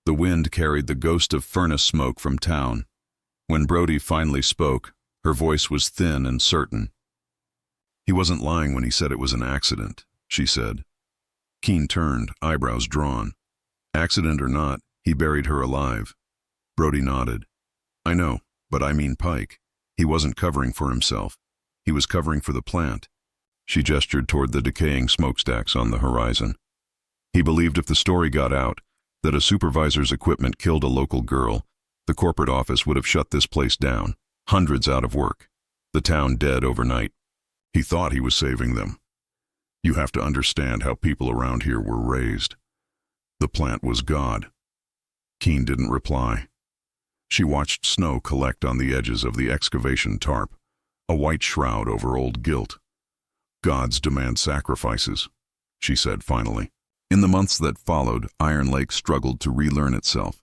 The wind carried the ghost of furnace smoke from town. When Brody finally spoke, her voice was thin and certain. "He wasn't lying when he said it was an accident," she said. Keene turned, eyebrows drawn. "Accident or not, he buried her alive." Brody nodded. "I know, but I mean Pike. He wasn't covering for himself. He was covering for the plant." She gestured toward the decaying smokestacks on the horizon. "He believed if the story got out, that a supervisor's equipment killed a local girl, the corporate office would have shut this place down, hundreds out of work, the town dead overnight. He thought he was saving them. You have to understand how people around here were raised. The plant was God." Keene didn't reply. She watched snow collect on the edges of the excavation tarp, a white shroud over old guilt. "Gods demand sacrifices," she said finally. In the months that followed, Iron Lake struggled to relearn itself.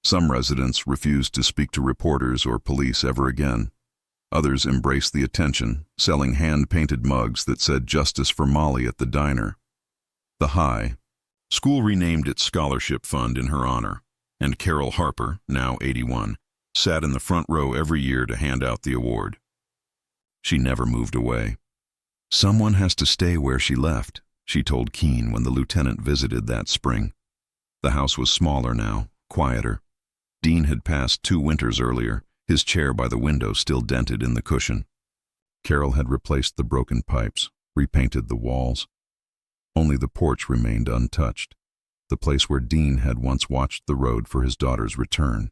Some residents refused to speak to reporters or police ever again. Others embraced the attention, selling hand-painted mugs that said "Justice for Molly" at the diner. The High School renamed its scholarship fund in her honor, and Carol Harper, now 81, sat in the front row every year to hand out the award. She never moved away. "Someone has to stay where she left," she told Keene when the lieutenant visited that spring. The house was smaller now, quieter. Dean had passed 2 winters earlier, his chair by the window still dented in the cushion. Carol had replaced the broken pipes, repainted the walls. Only the porch remained untouched, the place where Dean had once watched the road for his daughter's return.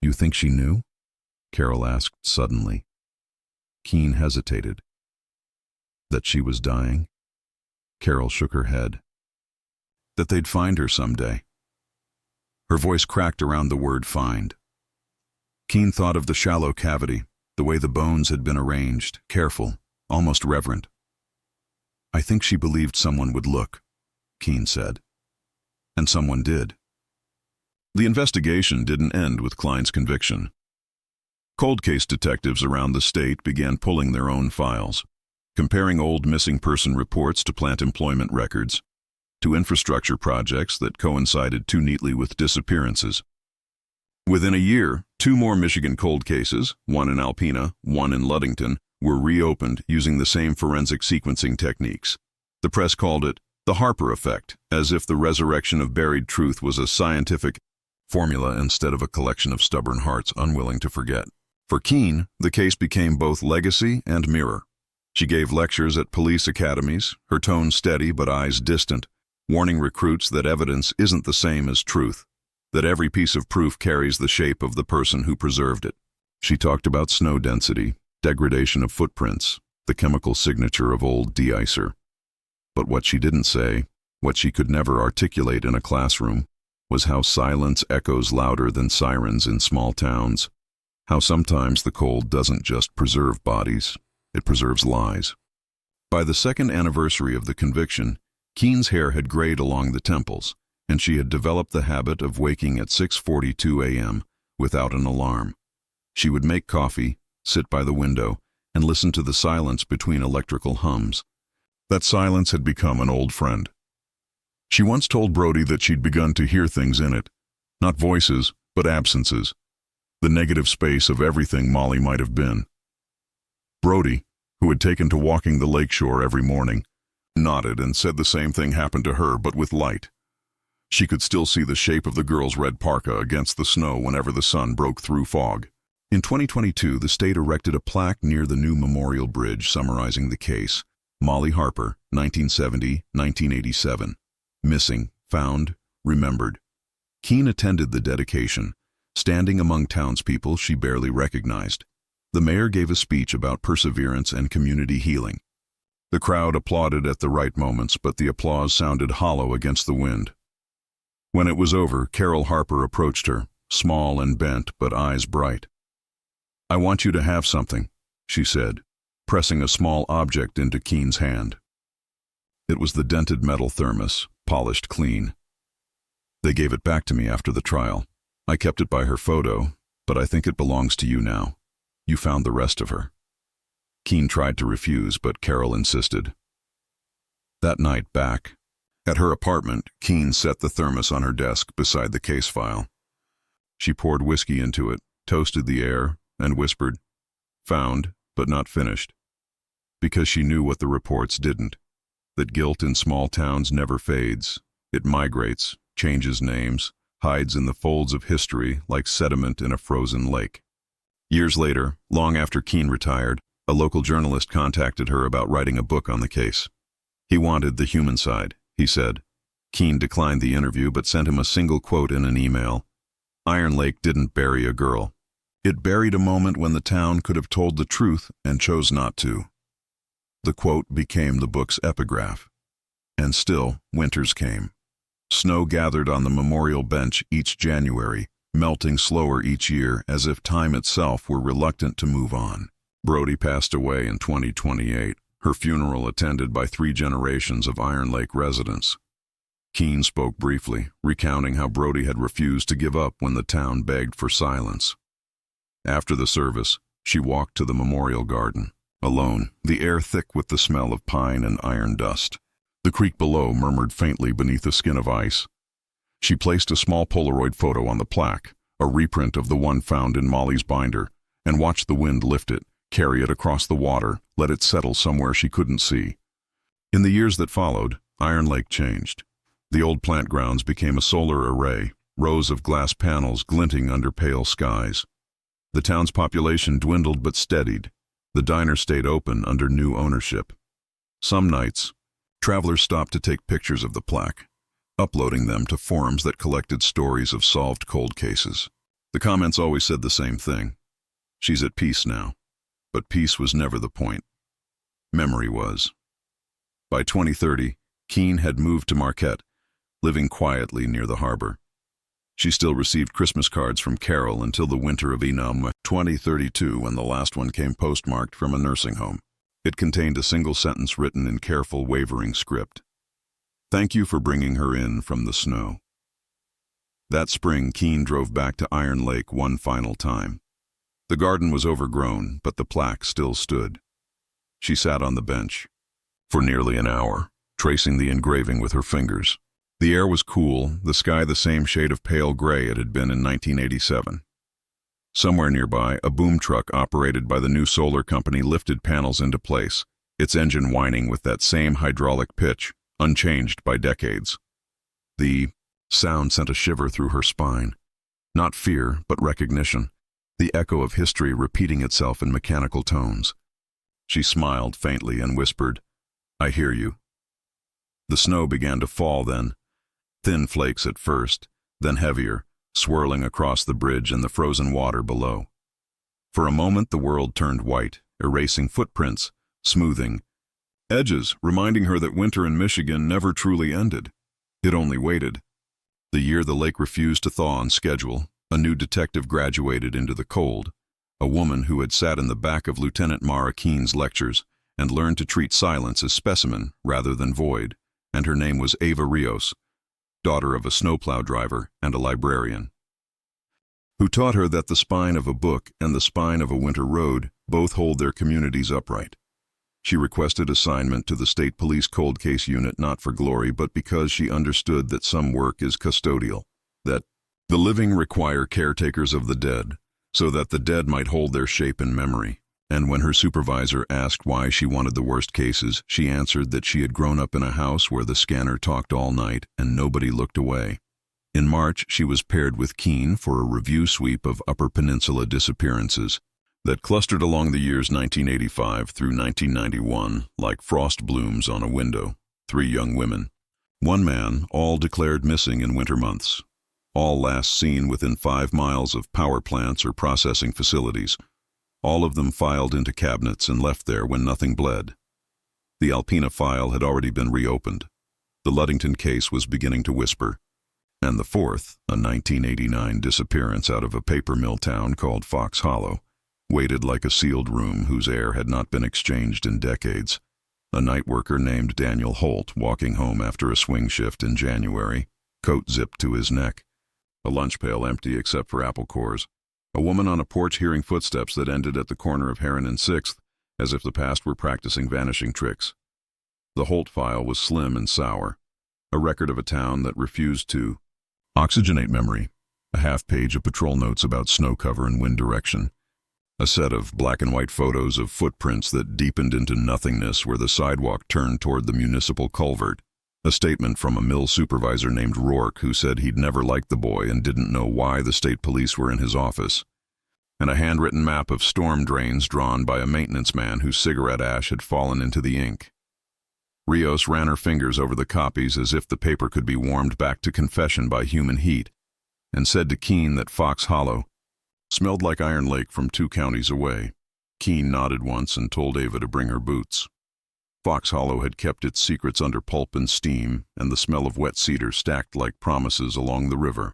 "You think she knew?" Carol asked suddenly. Keene hesitated. "That she was dying?" Carol shook her head. "That they'd find her someday." Her voice cracked around the word "find." Keene thought of the shallow cavity, the way the bones had been arranged, careful, almost reverent. "I think she believed someone would look," Keene said. And someone did. The investigation didn't end with Klein's conviction. Cold case detectives around the state began pulling their own files, comparing old missing person reports to plant employment records, to infrastructure projects that coincided too neatly with disappearances. Within a year, 2 more Michigan cold cases, one in Alpena, one in Ludington, were reopened using the same forensic sequencing techniques. The press called it the Harper effect, as if the resurrection of buried truth was a scientific formula instead of a collection of stubborn hearts unwilling to forget. For Keene, the case became both legacy and mirror. She gave lectures at police academies, her tone steady but eyes distant, warning recruits that evidence isn't the same as truth, that every piece of proof carries the shape of the person who preserved it. She talked about snow density, degradation of footprints, the chemical signature of old de-icer. But what she didn't say, what she could never articulate in a classroom, was how silence echoes louder than sirens in small towns, how sometimes the cold doesn't just preserve bodies, it preserves lies. By the 2nd anniversary of the conviction, Keene's hair had grayed along the temples, and she had developed the habit of waking at 6:42 a.m. without an alarm. She would make coffee, sit by the window, and listen to the silence between electrical hums. That silence had become an old friend. She once told Brody that she'd begun to hear things in it, not voices, but absences, the negative space of everything Molly might have been. Brody, who had taken to walking the lakeshore every morning, nodded and said the same thing happened to her, but with light. She could still see the shape of the girl's red parka against the snow whenever the sun broke through fog. In 2022, the state erected a plaque near the new Memorial Bridge summarizing the case. Molly Harper, 1970-1987. Missing, found, remembered. Keene attended the dedication, standing among townspeople she barely recognized. The mayor gave a speech about perseverance and community healing. The crowd applauded at the right moments, but the applause sounded hollow against the wind. When it was over, Carol Harper approached her, small and bent, but eyes bright. "I want you to have something," she said, pressing a small object into Keene's hand. It was the dented metal thermos, polished clean. "They gave it back to me after the trial. I kept it by her photo, but I think it belongs to you now. You found the rest of her." Keene tried to refuse, but Carol insisted. That night back at her apartment, Keene set the thermos on her desk beside the case file. She poured whiskey into it, toasted the air, and whispered, "Found, but not finished." Because she knew what the reports didn't, that guilt in small towns never fades. It migrates, changes names, hides in the folds of history like sediment in a frozen lake. Years later, long after Keene retired, a local journalist contacted her about writing a book on the case. He wanted the human side, he said. Keene declined the interview but sent him a single quote in an email. "Iron Lake didn't bury a girl. It buried a moment when the town could have told the truth and chose not to." The quote became the book's epigraph. And still, winters came. Snow gathered on the memorial bench each January, melting slower each year as if time itself were reluctant to move on. Brody passed away in 2028, her funeral attended by 3 generations of Iron Lake residents. Keene spoke briefly, recounting how Brody had refused to give up when the town begged for silence. After the service, she walked to the memorial garden, alone, the air thick with the smell of pine and iron dust. The creek below murmured faintly beneath a skin of ice. She placed a small Polaroid photo on the plaque, a reprint of the one found in Molly's binder, and watched the wind lift it, carry it across the water, let it settle somewhere she couldn't see. In the years that followed, Iron Lake changed. The old plant grounds became a solar array, rows of glass panels glinting under pale skies. The town's population dwindled but steadied. The diner stayed open under new ownership. Some nights, travelers stopped to take pictures of the plaque, uploading them to forums that collected stories of solved cold cases. The comments always said the same thing. She's at peace now. But peace was never the point. Memory was. By 2030, Keene had moved to Marquette, living quietly near the harbor. She still received Christmas cards from Carol until the winter of 2032, when the last one came postmarked from a nursing home. It contained a single sentence written in careful, wavering script. "Thank you for bringing her in from the snow." That spring, Keene drove back to Iron Lake one final time. The garden was overgrown, but the plaque still stood. She sat on the bench for nearly an hour, tracing the engraving with her fingers. The air was cool, the sky the same shade of pale gray it had been in 1987. Somewhere nearby, a boom truck operated by the new solar company lifted panels into place, its engine whining with that same hydraulic pitch, unchanged by decades. The sound sent a shiver through her spine. Not fear, but recognition, the echo of history repeating itself in mechanical tones. She smiled faintly and whispered, "I hear you." The snow began to fall then, thin flakes at first, then heavier, swirling across the bridge and the frozen water below. For a moment the world turned white, erasing footprints, smoothing edges, reminding her that winter in Michigan never truly ended. It only waited. The year the lake refused to thaw on schedule, a new detective graduated into the cold, a woman who had sat in the back of Lieutenant Mara Keene's lectures and learned to treat silence as specimen rather than void, and her name was Eva Rios, daughter of a snowplow driver and a librarian, who taught her that the spine of a book and the spine of a winter road both hold their communities upright. She requested assignment to the State Police Cold Case Unit not for glory, but because she understood that some work is custodial, that the living require caretakers of the dead, so that the dead might hold their shape in memory. And when her supervisor asked why she wanted the worst cases, she answered that she had grown up in a house where the scanner talked all night and nobody looked away. In March, she was paired with Keene for a review sweep of Upper Peninsula disappearances that clustered along the years 1985 through 1991 like frost blooms on a window. 3 young women. 1 man, all declared missing in winter months. All last seen within 5 miles of power plants or processing facilities. All of them filed into cabinets and left there when nothing bled. The Alpena file had already been reopened. The Ludington case was beginning to whisper. And the 4th, a 1989 disappearance out of a paper mill town called Fox Hollow, waited like a sealed room whose air had not been exchanged in decades. A night worker named Daniel Holt walking home after a swing shift in January, coat zipped to his neck. A lunch pail empty except for apple cores. A woman on a porch hearing footsteps that ended at the corner of Heron and 6th, as if the past were practicing vanishing tricks. The Holt file was slim and sour, a record of a town that refused to oxygenate memory, a half-page of patrol notes about snow cover and wind direction, a set of black and white photos of footprints that deepened into nothingness where the sidewalk turned toward the municipal culvert, a statement from a mill supervisor named Rourke who said he'd never liked the boy and didn't know why the state police were in his office, and a handwritten map of storm drains drawn by a maintenance man whose cigarette ash had fallen into the ink. Rios ran her fingers over the copies as if the paper could be warmed back to confession by human heat, and said to Keene that Fox Hollow smelled like Iron Lake from 2 counties away. Keene nodded once and told Ava to bring her boots. Fox Hollow had kept its secrets under pulp and steam, and the smell of wet cedar stacked like promises along the river.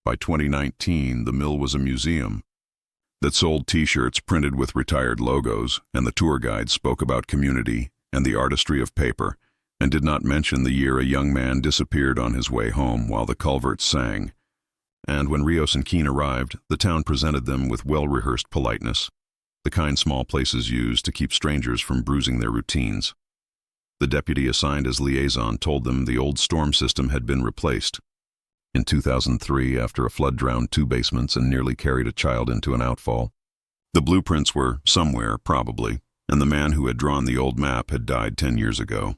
By 2019, the mill was a museum that sold T-shirts printed with retired logos, and the tour guide spoke about community and the artistry of paper, and did not mention the year a young man disappeared on his way home while the culverts sang. And when Rios and Keene arrived, the town presented them with well-rehearsed politeness, the kind small places use to keep strangers from bruising their routines. The deputy assigned as liaison told them the old storm system had been replaced. In 2003, after a flood drowned 2 basements and nearly carried a child into an outfall. The blueprints were somewhere, probably, and the man who had drawn the old map had died 10 years ago.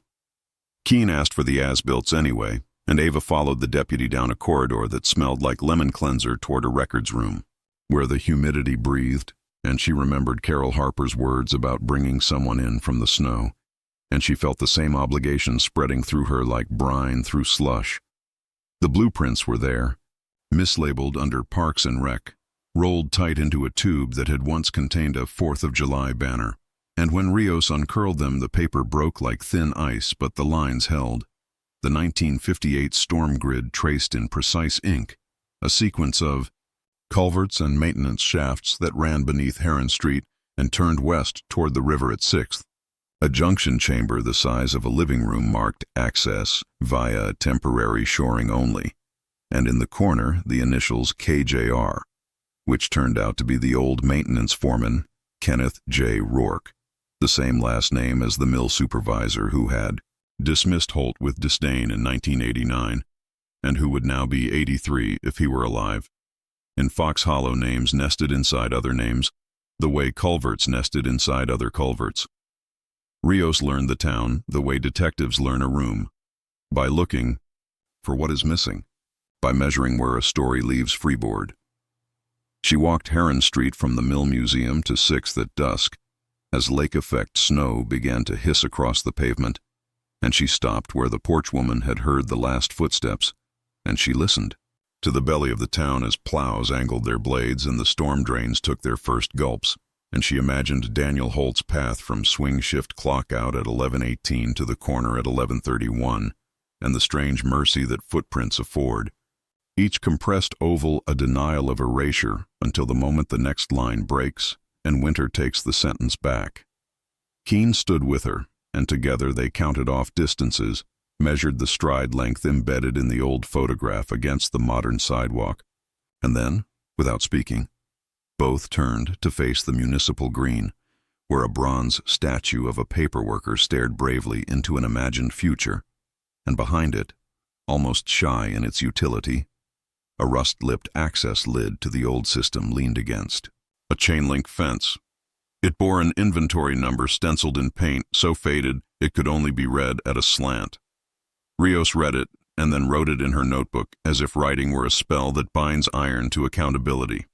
Keene asked for the as-builts anyway, and Ava followed the deputy down a corridor that smelled like lemon cleanser toward a records room, where the humidity breathed, and she remembered Carol Harper's words about bringing someone in from the snow, and she felt the same obligation spreading through her like brine through slush. The blueprints were there, mislabeled under Parks and Rec, rolled tight into a tube that had once contained a 4th of July banner, and when Rios uncurled them the paper broke like thin ice, but the lines held. The 1958 storm grid traced in precise ink, a sequence of culverts and maintenance shafts that ran beneath Heron Street and turned west toward the river at 6th. A junction chamber the size of a living room marked access via temporary shoring only, and in the corner the initials KJR. which turned out to be the old maintenance foreman, Kenneth J. Rourke, the same last name as the mill supervisor who had dismissed Holt with disdain in 1989, and who would now be 83 if he were alive. In Fox Hollow, names nested inside other names, the way culverts nested inside other culverts. Rios learned the town the way detectives learn a room, by looking for what is missing, by measuring where a story leaves freeboard. She walked Heron Street from the Mill Museum to 6th at dusk, as lake-effect snow began to hiss across the pavement, and she stopped where the porch woman had heard the last footsteps, and she listened to the belly of the town as plows angled their blades and the storm drains took their first gulps, and she imagined Daniel Holt's path from swing shift clock out at 11:18 to the corner at 11:31, and the strange mercy that footprints afford. Each compressed oval a denial of erasure until the moment the next line breaks and Winter takes the sentence back. Keene stood with her, and together they counted off distances, measured the stride length embedded in the old photograph against the modern sidewalk, and then, without speaking, both turned to face the municipal green, where a bronze statue of a paperworker stared bravely into an imagined future, and behind it, almost shy in its utility, a rust-lipped access lid to the old system leaned against a chain-link fence. It bore an inventory number stenciled in paint so faded it could only be read at a slant. Rios read it and then wrote it in her notebook as if writing were a spell that binds iron to accountability.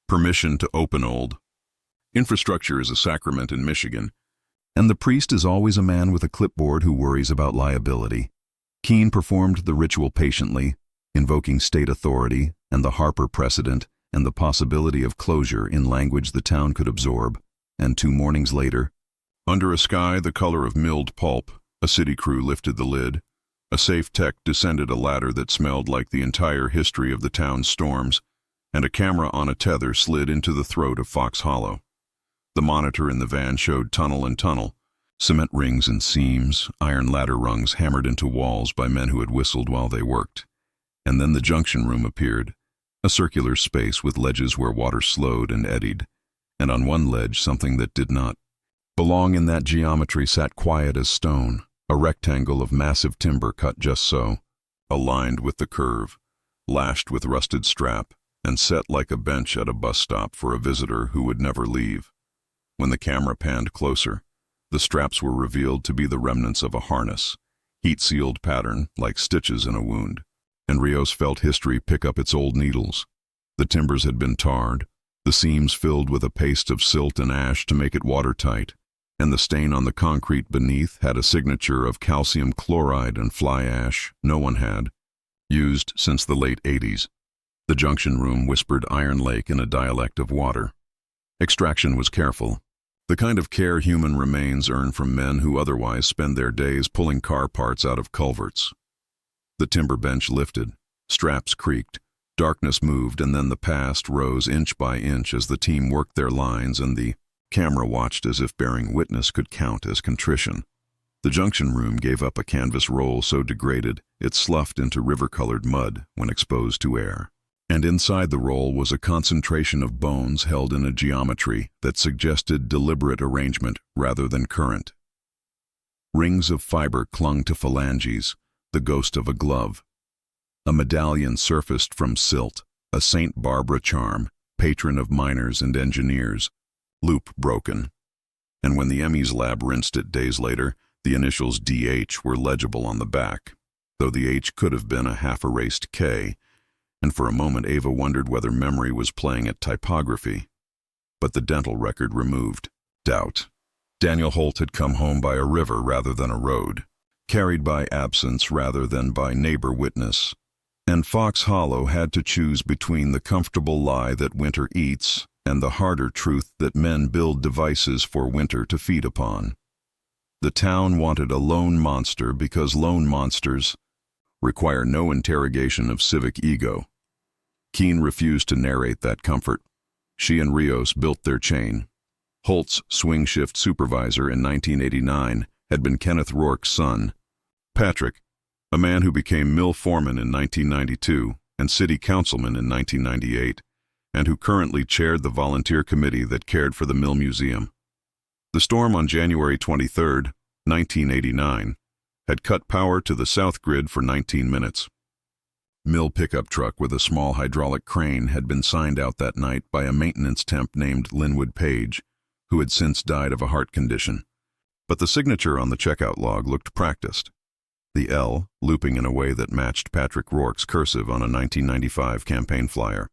Permission to open old. Infrastructure is a sacrament in Michigan, and the priest is always a man with a clipboard who worries about liability. Keene performed the ritual patiently, invoking state authority and the Harper precedent and the possibility of closure in language the town could absorb, and 2 mornings later, under a sky the color of milled pulp, a city crew lifted the lid. A safe tech descended a ladder that smelled like the entire history of the town's storms, and a camera on a tether slid into the throat of Fox Hollow. The monitor in the van showed tunnel and tunnel, cement rings and seams, iron ladder rungs hammered into walls by men who had whistled while they worked. And then the junction room appeared, a circular space with ledges where water slowed and eddied, and on one ledge something that did not belong in that geometry sat quiet as stone, a rectangle of massive timber cut just so, aligned with the curve, lashed with rusted strap, and set like a bench at a bus stop for a visitor who would never leave. When the camera panned closer, the straps were revealed to be the remnants of a harness, heat-sealed pattern like stitches in a wound, and Rios felt history pick up its old needles. The timbers had been tarred, the seams filled with a paste of silt and ash to make it watertight, and the stain on the concrete beneath had a signature of calcium chloride and fly ash no one had used since the late 80s. The junction room whispered Iron Lake in a dialect of water. Extraction was careful, the kind of care human remains earn from men who otherwise spend their days pulling car parts out of culverts. The timber bench lifted, straps creaked, darkness moved, and then the past rose inch by inch as the team worked their lines and the camera watched as if bearing witness could count as contrition. The junction room gave up a canvas roll so degraded it sloughed into river-colored mud when exposed to air. And inside the roll was a concentration of bones held in a geometry that suggested deliberate arrangement rather than current. Rings of fiber clung to phalanges, the ghost of a glove. A medallion surfaced from silt, a St. Barbara charm, patron of miners and engineers, loop broken. And when the Emmys lab rinsed it days later, the initials DH were legible on the back, though the H could have been a half-erased K, and for a moment Ava wondered whether memory was playing at typography. But the dental record removed doubt. Daniel Holt had come home by a river rather than a road, carried by absence rather than by neighbor witness. And Fox Hollow had to choose between the comfortable lie that winter eats and the harder truth that men build devices for winter to feed upon. The town wanted a lone monster because lone monsters require no interrogation of civic ego. Keene refused to narrate that comfort. She and Rios built their chain. Holt's swing shift supervisor in 1989 had been Kenneth Rourke's son, Patrick, a man who became mill foreman in 1992 and city councilman in 1998, and who currently chaired the volunteer committee that cared for the Mill Museum. The storm on January 23, 1989, had cut power to the south grid for 19 minutes. Mill pickup truck with a small hydraulic crane had been signed out that night by a maintenance temp named Linwood Page, who had since died of a heart condition. But the signature on the checkout log looked practiced, the L looping in a way that matched Patrick Rourke's cursive on a 1995 campaign flyer.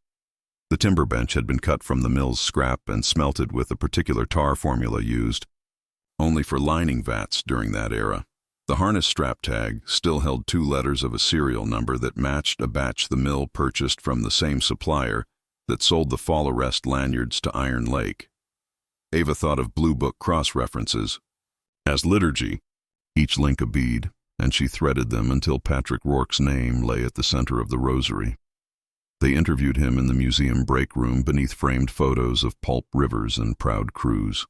The timber bench had been cut from the mill's scrap and smelted with a particular tar formula used only for lining vats during that era. The harness strap tag still held 2 letters of a serial number that matched a batch the mill purchased from the same supplier that sold the fall arrest lanyards to Iron Lake. Ava thought of Blue Book cross-references as liturgy, each link a bead, and she threaded them until Patrick Rourke's name lay at the center of the rosary. They interviewed him in the museum break room beneath framed photos of pulp rivers and proud crews.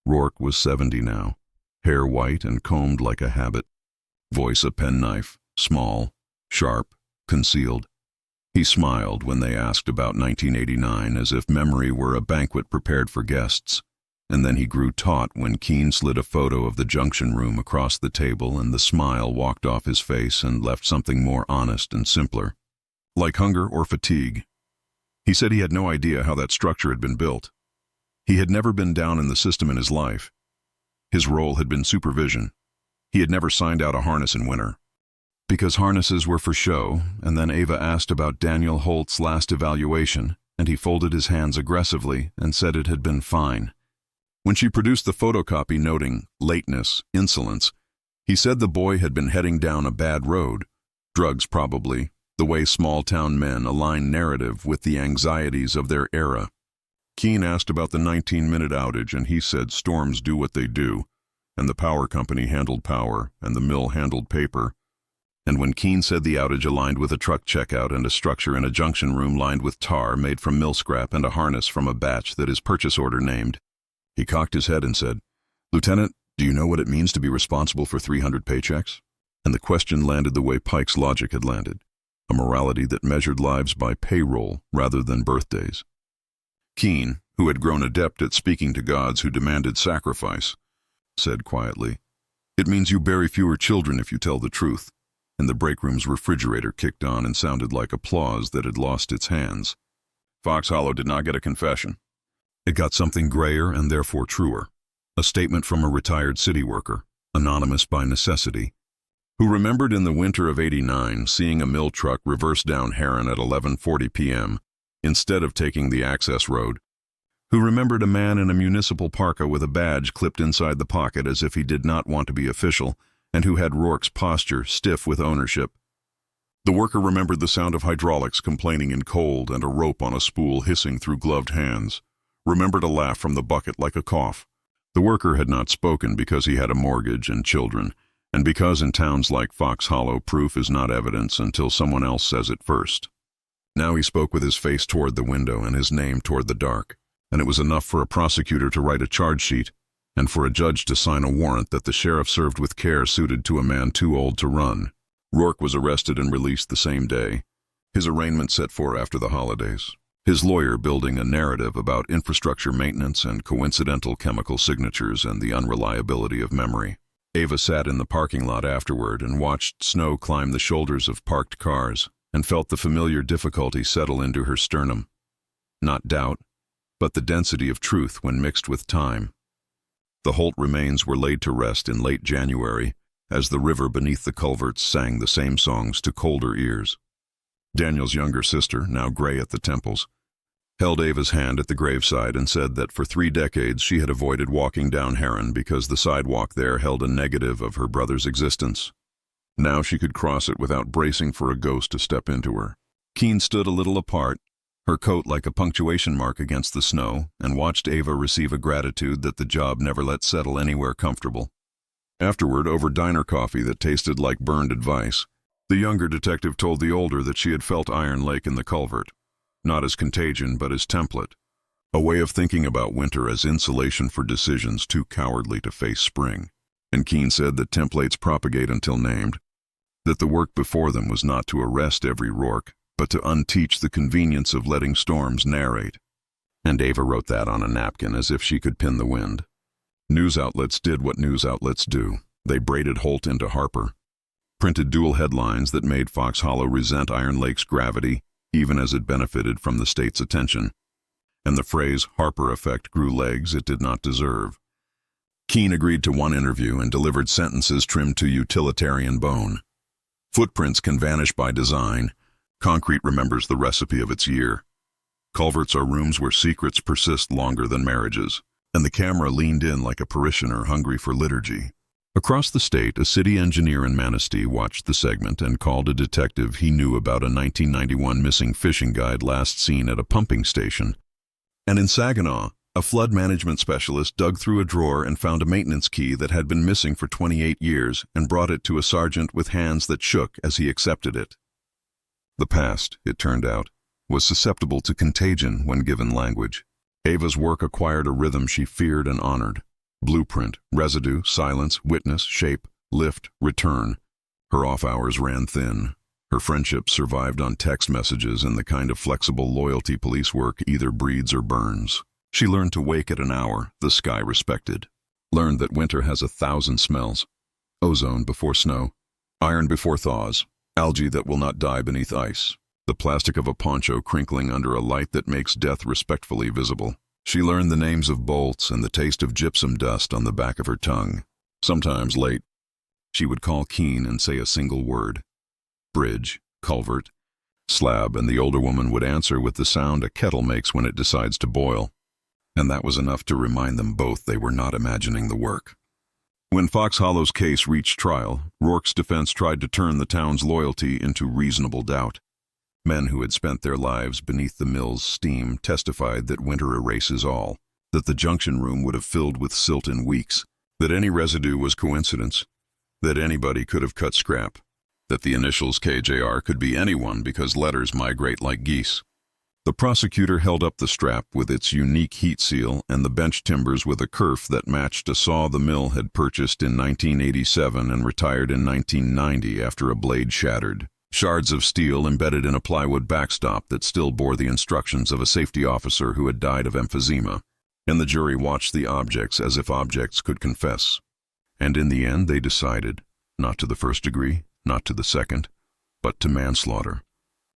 Rourke was 70 now, hair white and combed like a habit, voice a penknife, small, sharp, concealed. He smiled when they asked about 1989 as if memory were a banquet prepared for guests, and then he grew taut when Keene slid a photo of the junction room across the table and the smile walked off his face and left something more honest and simpler, like hunger or fatigue. He said he had no idea how that structure had been built. He had never been down in the system in his life. His role had been supervision. He had never signed out a harness in winter, because harnesses were for show. And then Ava asked about Daniel Holt's last evaluation, and he folded his hands aggressively and said it had been fine. When she produced the photocopy noting lateness, insolence, he said the boy had been heading down a bad road, drugs probably, the way small-town men align narrative with the anxieties of their era. Keene asked about the 19-minute outage, and he said storms do what they do, and the power company handled power, and the mill handled paper. And when Keene said the outage aligned with a truck checkout and a structure in a junction room lined with tar made from mill scrap and a harness from a batch that his purchase order named, he cocked his head and said, "Lieutenant, do you know what it means to be responsible for 300 paychecks?" And the question landed the way Pike's logic had landed, a morality that measured lives by payroll rather than birthdays. Keene, who had grown adept at speaking to gods who demanded sacrifice, said quietly, "It means you bury fewer children if you tell the truth." And the break room's refrigerator kicked on and sounded like applause that had lost its hands. Fox Hollow did not get a confession. It got something grayer and therefore truer, a statement from a retired city worker, anonymous by necessity, who remembered in the winter of '89 seeing a mill truck reverse down Heron at 11:40 p.m. instead of taking the access road, who remembered a man in a municipal parka with a badge clipped inside the pocket as if he did not want to be official, and who had Rourke's posture stiff with ownership. The worker remembered the sound of hydraulics complaining in cold and a rope on a spool hissing through gloved hands, remembered a laugh from the bucket like a cough. The worker had not spoken because he had a mortgage and children, and because in towns like Fox Hollow proof is not evidence until someone else says it first. Now he spoke with his face toward the window and his name toward the dark, and it was enough for a prosecutor to write a charge sheet and for a judge to sign a warrant that the sheriff served with care suited to a man too old to run. Rourke was arrested and released the same day, his arraignment set for after the holidays, his lawyer building a narrative about infrastructure maintenance and coincidental chemical signatures and the unreliability of memory. Ava sat in the parking lot afterward and watched snow climb the shoulders of parked cars and felt the familiar difficulty settle into her sternum. Not doubt, but the density of truth when mixed with time. The Holt remains were laid to rest in late January as the river beneath the culverts sang the same songs to colder ears. Daniel's younger sister, now gray at the temples, held Ava's hand at the graveside and said that for 3 decades she had avoided walking down Heron because the sidewalk there held a negative of her brother's existence. Now she could cross it without bracing for a ghost to step into her. Keene stood a little apart, her coat like a punctuation mark against the snow, and watched Ava receive a gratitude that the job never let settle anywhere comfortable. Afterward, over diner coffee that tasted like burned advice, the younger detective told the older that she had felt Iron Lake in the culvert, not as contagion but as template, a way of thinking about winter as insulation for decisions too cowardly to face spring. And Keene said that templates propagate until named, that the work before them was not to arrest every Rourke, but to unteach the convenience of letting storms narrate. And Ava wrote that on a napkin as if she could pin the wind. News outlets did what news outlets do. They braided Holt into Harper, printed dual headlines that made Fox Hollow resent Iron Lake's gravity, even as it benefited from the state's attention. And the phrase Harper effect grew legs it did not deserve. Keene agreed to one interview and delivered sentences trimmed to utilitarian bone. Footprints can vanish by design. Concrete remembers the recipe of its year. Culverts are rooms where secrets persist longer than marriages. And the camera leaned in like a parishioner hungry for liturgy. Across the state, a city engineer in Manistee watched the segment and called a detective he knew about a 1991 missing fishing guide last seen at a pumping station. And in Saginaw, a flood management specialist dug through a drawer and found a maintenance key that had been missing for 28 years and brought it to a sergeant with hands that shook as he accepted it. The past, it turned out, was susceptible to contagion when given language. Ava's work acquired a rhythm she feared and honored. Blueprint, residue, silence, witness, shape, lift, return. Her off hours ran thin. Her friendships survived on text messages and the kind of flexible loyalty police work either breeds or burns. She learned to wake at an hour the sky respected. Learned that winter has 1,000 smells. Ozone before snow. Iron before thaws. Algae that will not die beneath ice. The plastic of a poncho crinkling under a light that makes death respectfully visible. She learned the names of bolts and the taste of gypsum dust on the back of her tongue. Sometimes late, she would call Keene and say a single word. Bridge, culvert, slab, and the older woman would answer with the sound a kettle makes when it decides to boil. And that was enough to remind them both they were not imagining the work. When Fox Hollow's case reached trial, Rourke's defense tried to turn the town's loyalty into reasonable doubt. Men who had spent their lives beneath the mill's steam testified that winter erases all, that the junction room would have filled with silt in weeks, that any residue was coincidence, that anybody could have cut scrap, that the initials KJR could be anyone because letters migrate like geese. The prosecutor held up the strap with its unique heat seal and the bench timbers with a kerf that matched a saw the mill had purchased in 1987 and retired in 1990 after a blade shattered. Shards of steel embedded in a plywood backstop that still bore the instructions of a safety officer who had died of emphysema. And the jury watched the objects as if objects could confess. And in the end they decided, not to the first degree, not to the second, but to manslaughter.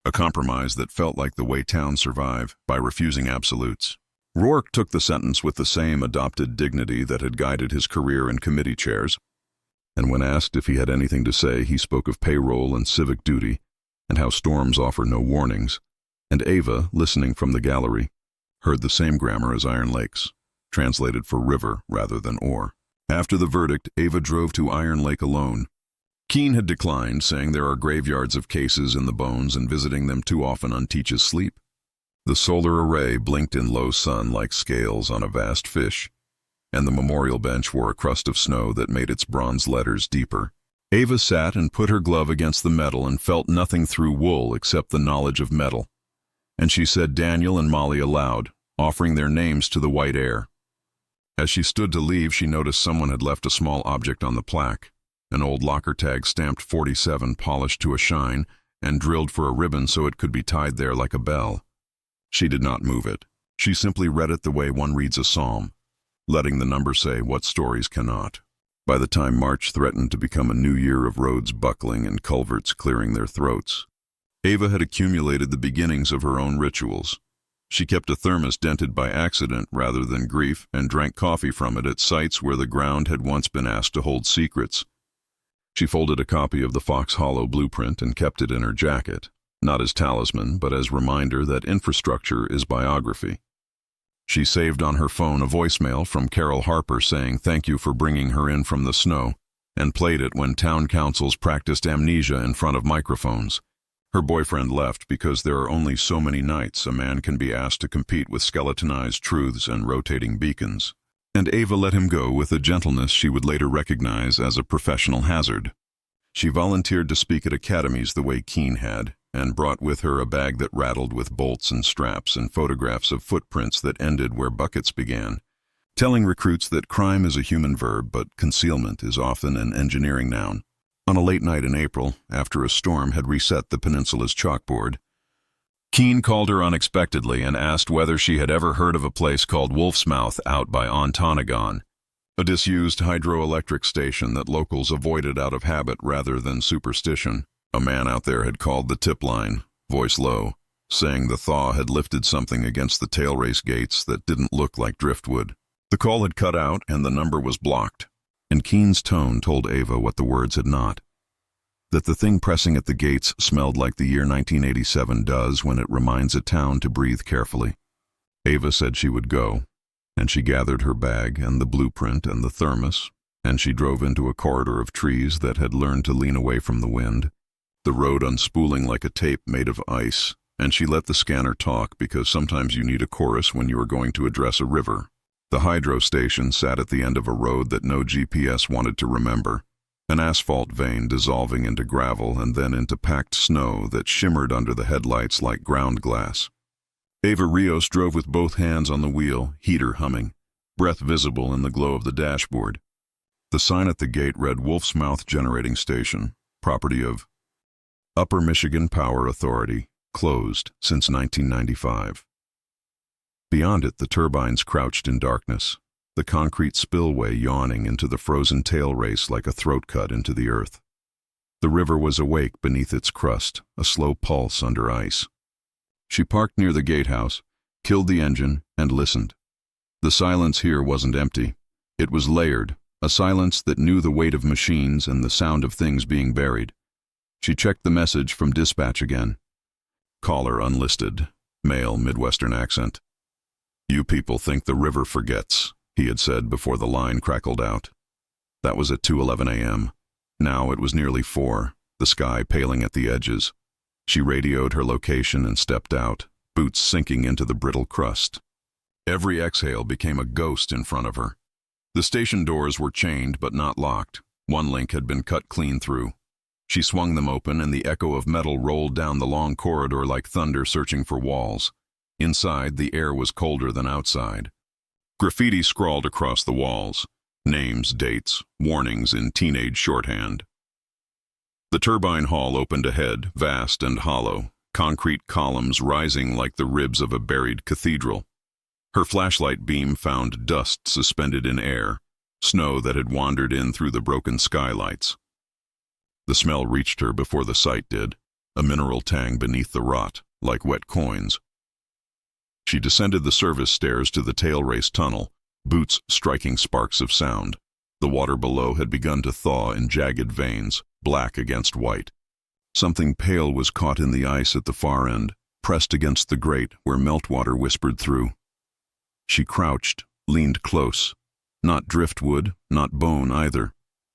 A compromise that felt like the way towns survive, by refusing absolutes. Rourke took the sentence with the same adopted dignity that had guided his career in committee chairs. And when asked if he had anything to say, he spoke of payroll and civic duty, and how storms offer no warnings. And Ava, listening from the gallery, heard the same grammar as Iron Lake's, translated for river rather than ore. After the verdict, Ava drove to Iron Lake alone. Keene had declined, saying there are graveyards of cases in the bones and visiting them too often unteaches sleep. The solar array blinked in low sun like scales on a vast fish, and the memorial bench wore a crust of snow that made its bronze letters deeper. Ava sat and put her glove against the metal and felt nothing through wool except the knowledge of metal. And she said Daniel and Molly aloud, offering their names to the white air. As she stood to leave, she noticed someone had left a small object on the plaque, an old locker tag stamped 47 polished to a shine and drilled for a ribbon so it could be tied there like a bell. She did not move it. She simply read it the way one reads a psalm, letting the number say what stories cannot. By the time March threatened to become a new year of roads buckling and culverts clearing their throats, Ava had accumulated the beginnings of her own rituals. She kept a thermos dented by accident rather than grief and drank coffee from it at sites where the ground had once been asked to hold secrets. She folded a copy of the Fox Hollow blueprint and kept it in her jacket, not as talisman, but as reminder that infrastructure is biography. She saved on her phone a voicemail from Carol Harper saying thank you for bringing her in from the snow, and played it when town councils practiced amnesia in front of microphones. Her boyfriend left because there are only so many nights a man can be asked to compete with skeletonized truths and rotating beacons. And Ava let him go with a gentleness she would later recognize as a professional hazard. She volunteered to speak at academies the way Keene had, and brought with her a bag that rattled with bolts and straps and photographs of footprints that ended where buckets began, telling recruits that crime is a human verb but concealment is often an engineering noun. On a late night in April, after a storm had reset the peninsula's chalkboard, Keene called her unexpectedly and asked whether she had ever heard of a place called Wolf's Mouth out by Ontonagon, a disused hydroelectric station that locals avoided out of habit rather than superstition. A man out there had called the tip line, voice low, saying the thaw had lifted something against the tail race gates that didn't look like driftwood. The call had cut out and the number was blocked, and Keene's tone told Ava what the words had not. That the thing pressing at the gates smelled like the year 1987 does when it reminds a town to breathe carefully. Ava said she would go, and she gathered her bag and the blueprint and the thermos, and she drove into a corridor of trees that had learned to lean away from the wind, the road unspooling like a tape made of ice, and she let the scanner talk because sometimes you need a chorus when you are going to address a river. The hydro station sat at the end of a road that no GPS wanted to remember, an asphalt vein dissolving into gravel and then into packed snow that shimmered under the headlights like ground glass. Ava Rios drove with both hands on the wheel, heater humming, breath visible in the glow of the dashboard. The sign at the gate read Wolf's Mouth Generating Station, property of Upper Michigan Power Authority, closed since 1995. Beyond it, the turbines crouched in darkness, the concrete spillway yawning into the frozen tail race like a throat cut into the earth. The river was awake beneath its crust, a slow pulse under ice. She parked near the gatehouse, killed the engine, and listened. The silence here wasn't empty. It was layered, a silence that knew the weight of machines and the sound of things being buried. She checked the message from dispatch again. Caller unlisted, male Midwestern accent. "You people think the river forgets," he had said before the line crackled out. That was at 2:11 a.m. Now it was nearly 4, the sky paling at the edges. She radioed her location and stepped out, boots sinking into the brittle crust. Every exhale became a ghost in front of her. The station doors were chained but not locked. One link had been cut clean through. She swung them open and the echo of metal rolled down the long corridor like thunder searching for walls. Inside, the air was colder than outside. Graffiti scrawled across the walls. Names, dates, warnings in teenage shorthand. The turbine hall opened ahead, vast and hollow, concrete columns rising like the ribs of a buried cathedral. Her flashlight beam found dust suspended in air, snow that had wandered in through the broken skylights. The smell reached her before the sight did, a mineral tang beneath the rot, like wet coins. She descended the service stairs to the tail race tunnel, boots striking sparks of sound. The water below had begun to thaw in jagged veins, black against white. Something pale was caught in the ice at the far end, pressed against the grate where meltwater whispered through. She crouched, leaned close. Not driftwood, not bone either.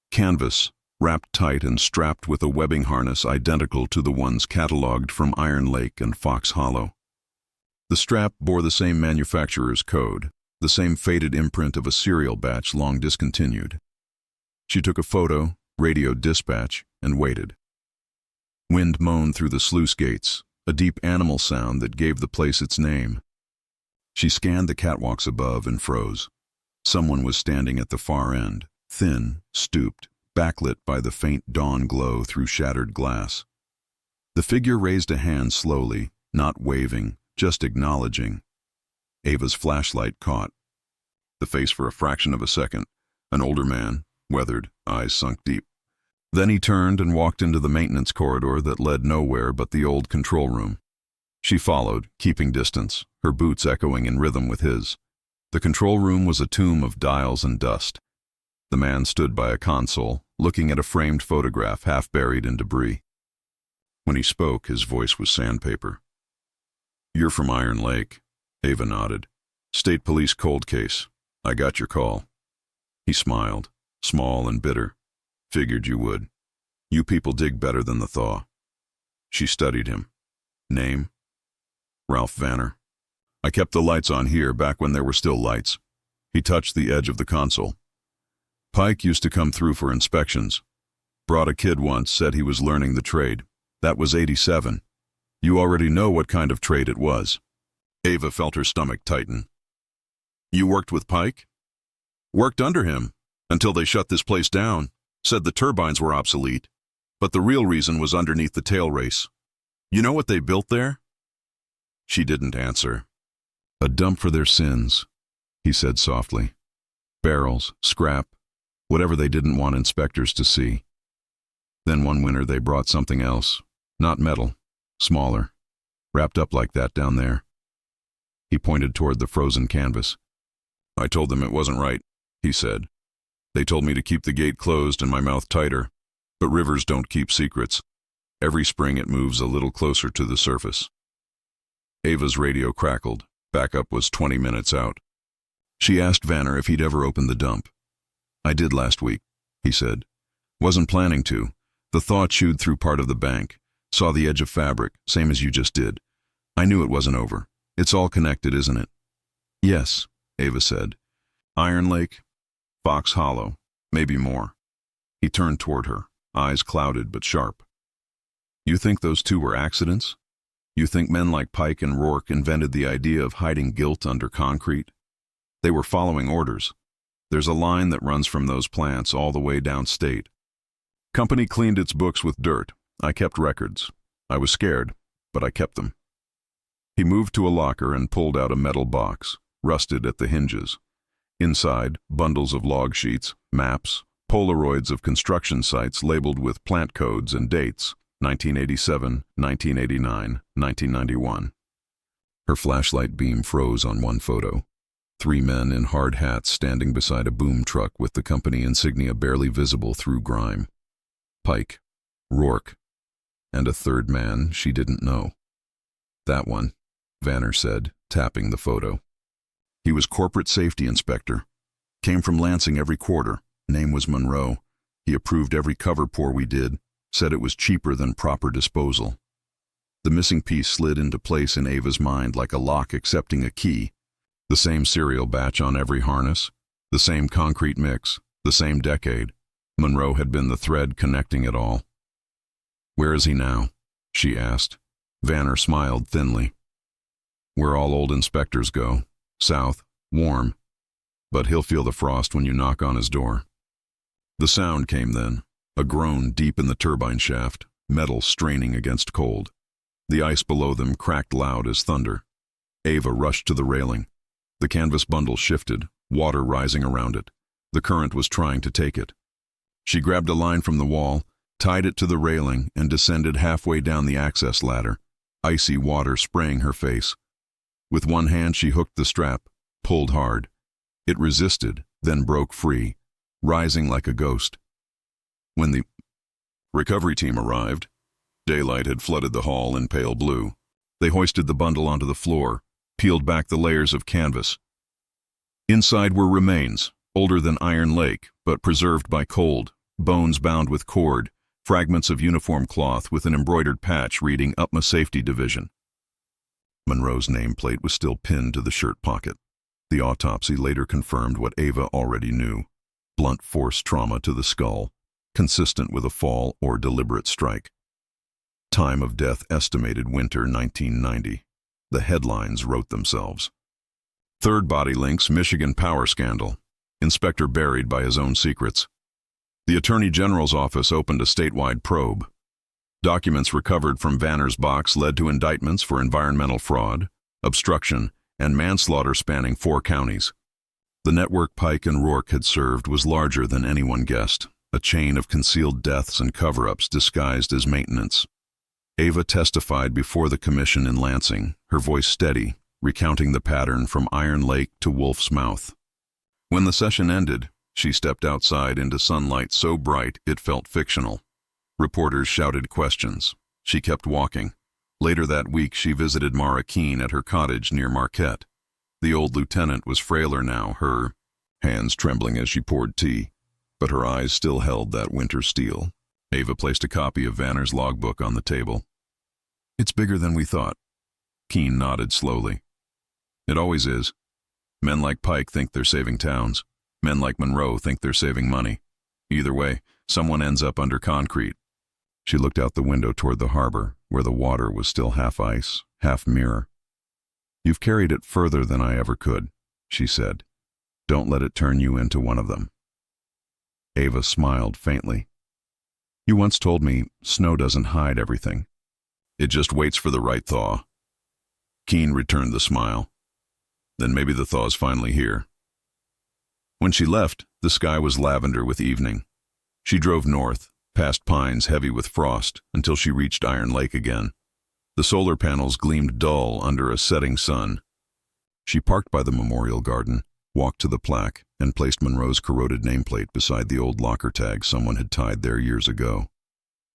Canvas, wrapped tight and strapped with a webbing harness identical to the ones catalogued from Iron Lake and Fox Hollow. The strap bore the same manufacturer's code, the same faded imprint of a cereal batch long discontinued. She took a photo, radioed dispatch, and waited. Wind moaned through the sluice gates, a deep animal sound that gave the place its name. She scanned the catwalks above and froze. Someone was standing at the far end, thin, stooped, backlit by the faint dawn glow through shattered glass. The figure raised a hand slowly, not waving, just acknowledging. Ava's flashlight caught the face for a fraction of a second, an older man, weathered, eyes sunk deep. Then he turned and walked into the maintenance corridor that led nowhere but the old control room. She followed, keeping distance, her boots echoing in rhythm with his. The control room was a tomb of dials and dust. The man stood by a console, looking at a framed photograph half buried in debris. When he spoke, his voice was sandpaper. "You're from Iron Lake." Ava nodded. "State police cold case. I got your call." He smiled, small and bitter. "Figured you would. You people dig better than the thaw." She studied him. "Name?" "Ralph Vanner. I kept the lights on here back when there were still lights." He touched the edge of the console. "Pike used to come through for inspections. Brought a kid once, said he was learning the trade. That was '87. You already know what kind of trade it was." Ava felt her stomach tighten. "You worked with Pike?" "Worked under him, until they shut this place down, said the turbines were obsolete. But the real reason was underneath the tail race. You know what they built there?" She didn't answer. A dump for their sins, he said softly. Barrels, scrap, whatever they didn't want inspectors to see. Then one winter they brought something else, not metal, smaller, wrapped up like that down there. He pointed toward the frozen canvas. I told them it wasn't right, he said. They told me to keep the gate closed and my mouth tighter, but rivers don't keep secrets. Every spring it moves a little closer to the surface. Ava's radio crackled. Backup was 20 minutes out. She asked Vanner if he'd ever opened the dump. I did last week, he said. Wasn't planning to. The thought chewed through part of the bank. Saw the edge of fabric, same as you just did. I knew it wasn't over. It's all connected, isn't it? Yes, Ava said. Iron Lake, Fox Hollow, maybe more. He turned toward her, eyes clouded but sharp. You think those two were accidents? You think men like Pike and Rourke invented the idea of hiding guilt under concrete? They were following orders. There's a line that runs from those plants all the way downstate. Company cleaned its books with dirt. I kept records. I was scared, but I kept them. He moved to a locker and pulled out a metal box, rusted at the hinges. Inside, bundles of log sheets, maps, Polaroids of construction sites labeled with plant codes and dates, 1987, 1989, 1991. Her flashlight beam froze on one photo. 3 men in hard hats standing beside a boom truck with the company insignia barely visible through grime. Pike, Rourke, and a third man she didn't know. That one, Vanner said, tapping the photo. He was corporate safety inspector. Came from Lansing every quarter. Name was Monroe. He approved every cover pour we did, said it was cheaper than proper disposal. The missing piece slid into place in Ava's mind like a lock accepting a key. The same cereal batch on every harness, the same concrete mix, the same decade. Monroe had been the thread connecting it all. Where is he now? She asked. Vanner smiled thinly. Where all old inspectors go, south, warm. But he'll feel the frost when you knock on his door. The sound came then, a groan deep in the turbine shaft, metal straining against cold. The ice below them cracked loud as thunder. Ava rushed to the railing. The canvas bundle shifted, water rising around it. The current was trying to take it. She grabbed a line from the wall, tied it to the railing, and descended halfway down the access ladder, icy water spraying her face. With one hand she hooked the strap, pulled hard. It resisted, then broke free, rising like a ghost. When the recovery team arrived, daylight had flooded the hall in pale blue. They hoisted the bundle onto the floor, peeled back the layers of canvas. Inside were remains, older than Iron Lake, but preserved by cold, bones bound with cord, fragments of uniform cloth with an embroidered patch reading UPMA Safety Division. Monroe's nameplate was still pinned to the shirt pocket. The autopsy later confirmed what Ava already knew. Blunt force trauma to the skull, consistent with a fall or deliberate strike. Time of death estimated winter 1990. The headlines wrote themselves. Third body links Michigan power scandal. Inspector buried by his own secrets. The Attorney General's office opened a statewide probe. Documents recovered from Vanner's box led to indictments for environmental fraud, obstruction, and manslaughter spanning 4 counties. The network Pike and Rourke had served was larger than anyone guessed, a chain of concealed deaths and cover-ups disguised as maintenance. Ava testified before the commission in Lansing, her voice steady, recounting the pattern from Iron Lake to Wolf's Mouth. When the session ended, she stepped outside into sunlight so bright it felt fictional. Reporters shouted questions. She kept walking. Later that week, she visited Mara Keene at her cottage near Marquette. The old lieutenant was frailer now, her hands trembling as she poured tea, but her eyes still held that winter steel. Ava placed a copy of Vanner's logbook on the table. It's bigger than we thought. Keene nodded slowly. It always is. Men like Pike think they're saving towns. Men like Monroe think they're saving money. Either way, someone ends up under concrete. She looked out the window toward the harbor, where the water was still half ice, half mirror. You've carried it further than I ever could, she said. Don't let it turn you into one of them. Ava smiled faintly. You once told me snow doesn't hide everything. It just waits for the right thaw. Keen returned the smile. Then maybe the thaw's finally here. When she left, the sky was lavender with evening. She drove north, past pines heavy with frost, until she reached Iron Lake again. The solar panels gleamed dull under a setting sun. She parked by the memorial garden, walked to the plaque, and placed Monroe's corroded nameplate beside the old locker tag someone had tied there years ago.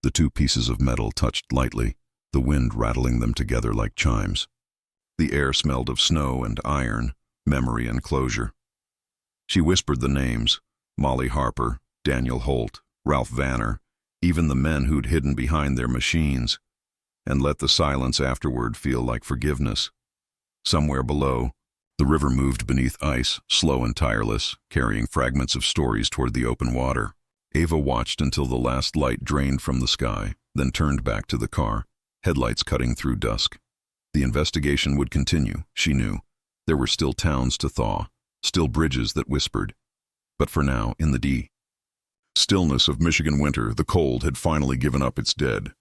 The two pieces of metal touched lightly, the wind rattling them together like chimes. The air smelled of snow and iron, memory and closure. She whispered the names, Molly Harper, Daniel Holt, Ralph Vanner, even the men who'd hidden behind their machines, and let the silence afterward feel like forgiveness. Somewhere below, the river moved beneath ice, slow and tireless, carrying fragments of stories toward the open water. Ava watched until the last light drained from the sky, then turned back to the car, headlights cutting through dusk. The investigation would continue, she knew. There were still towns to thaw, still bridges that whispered. But for now, in the stillness of Michigan winter, the cold had finally given up its dead.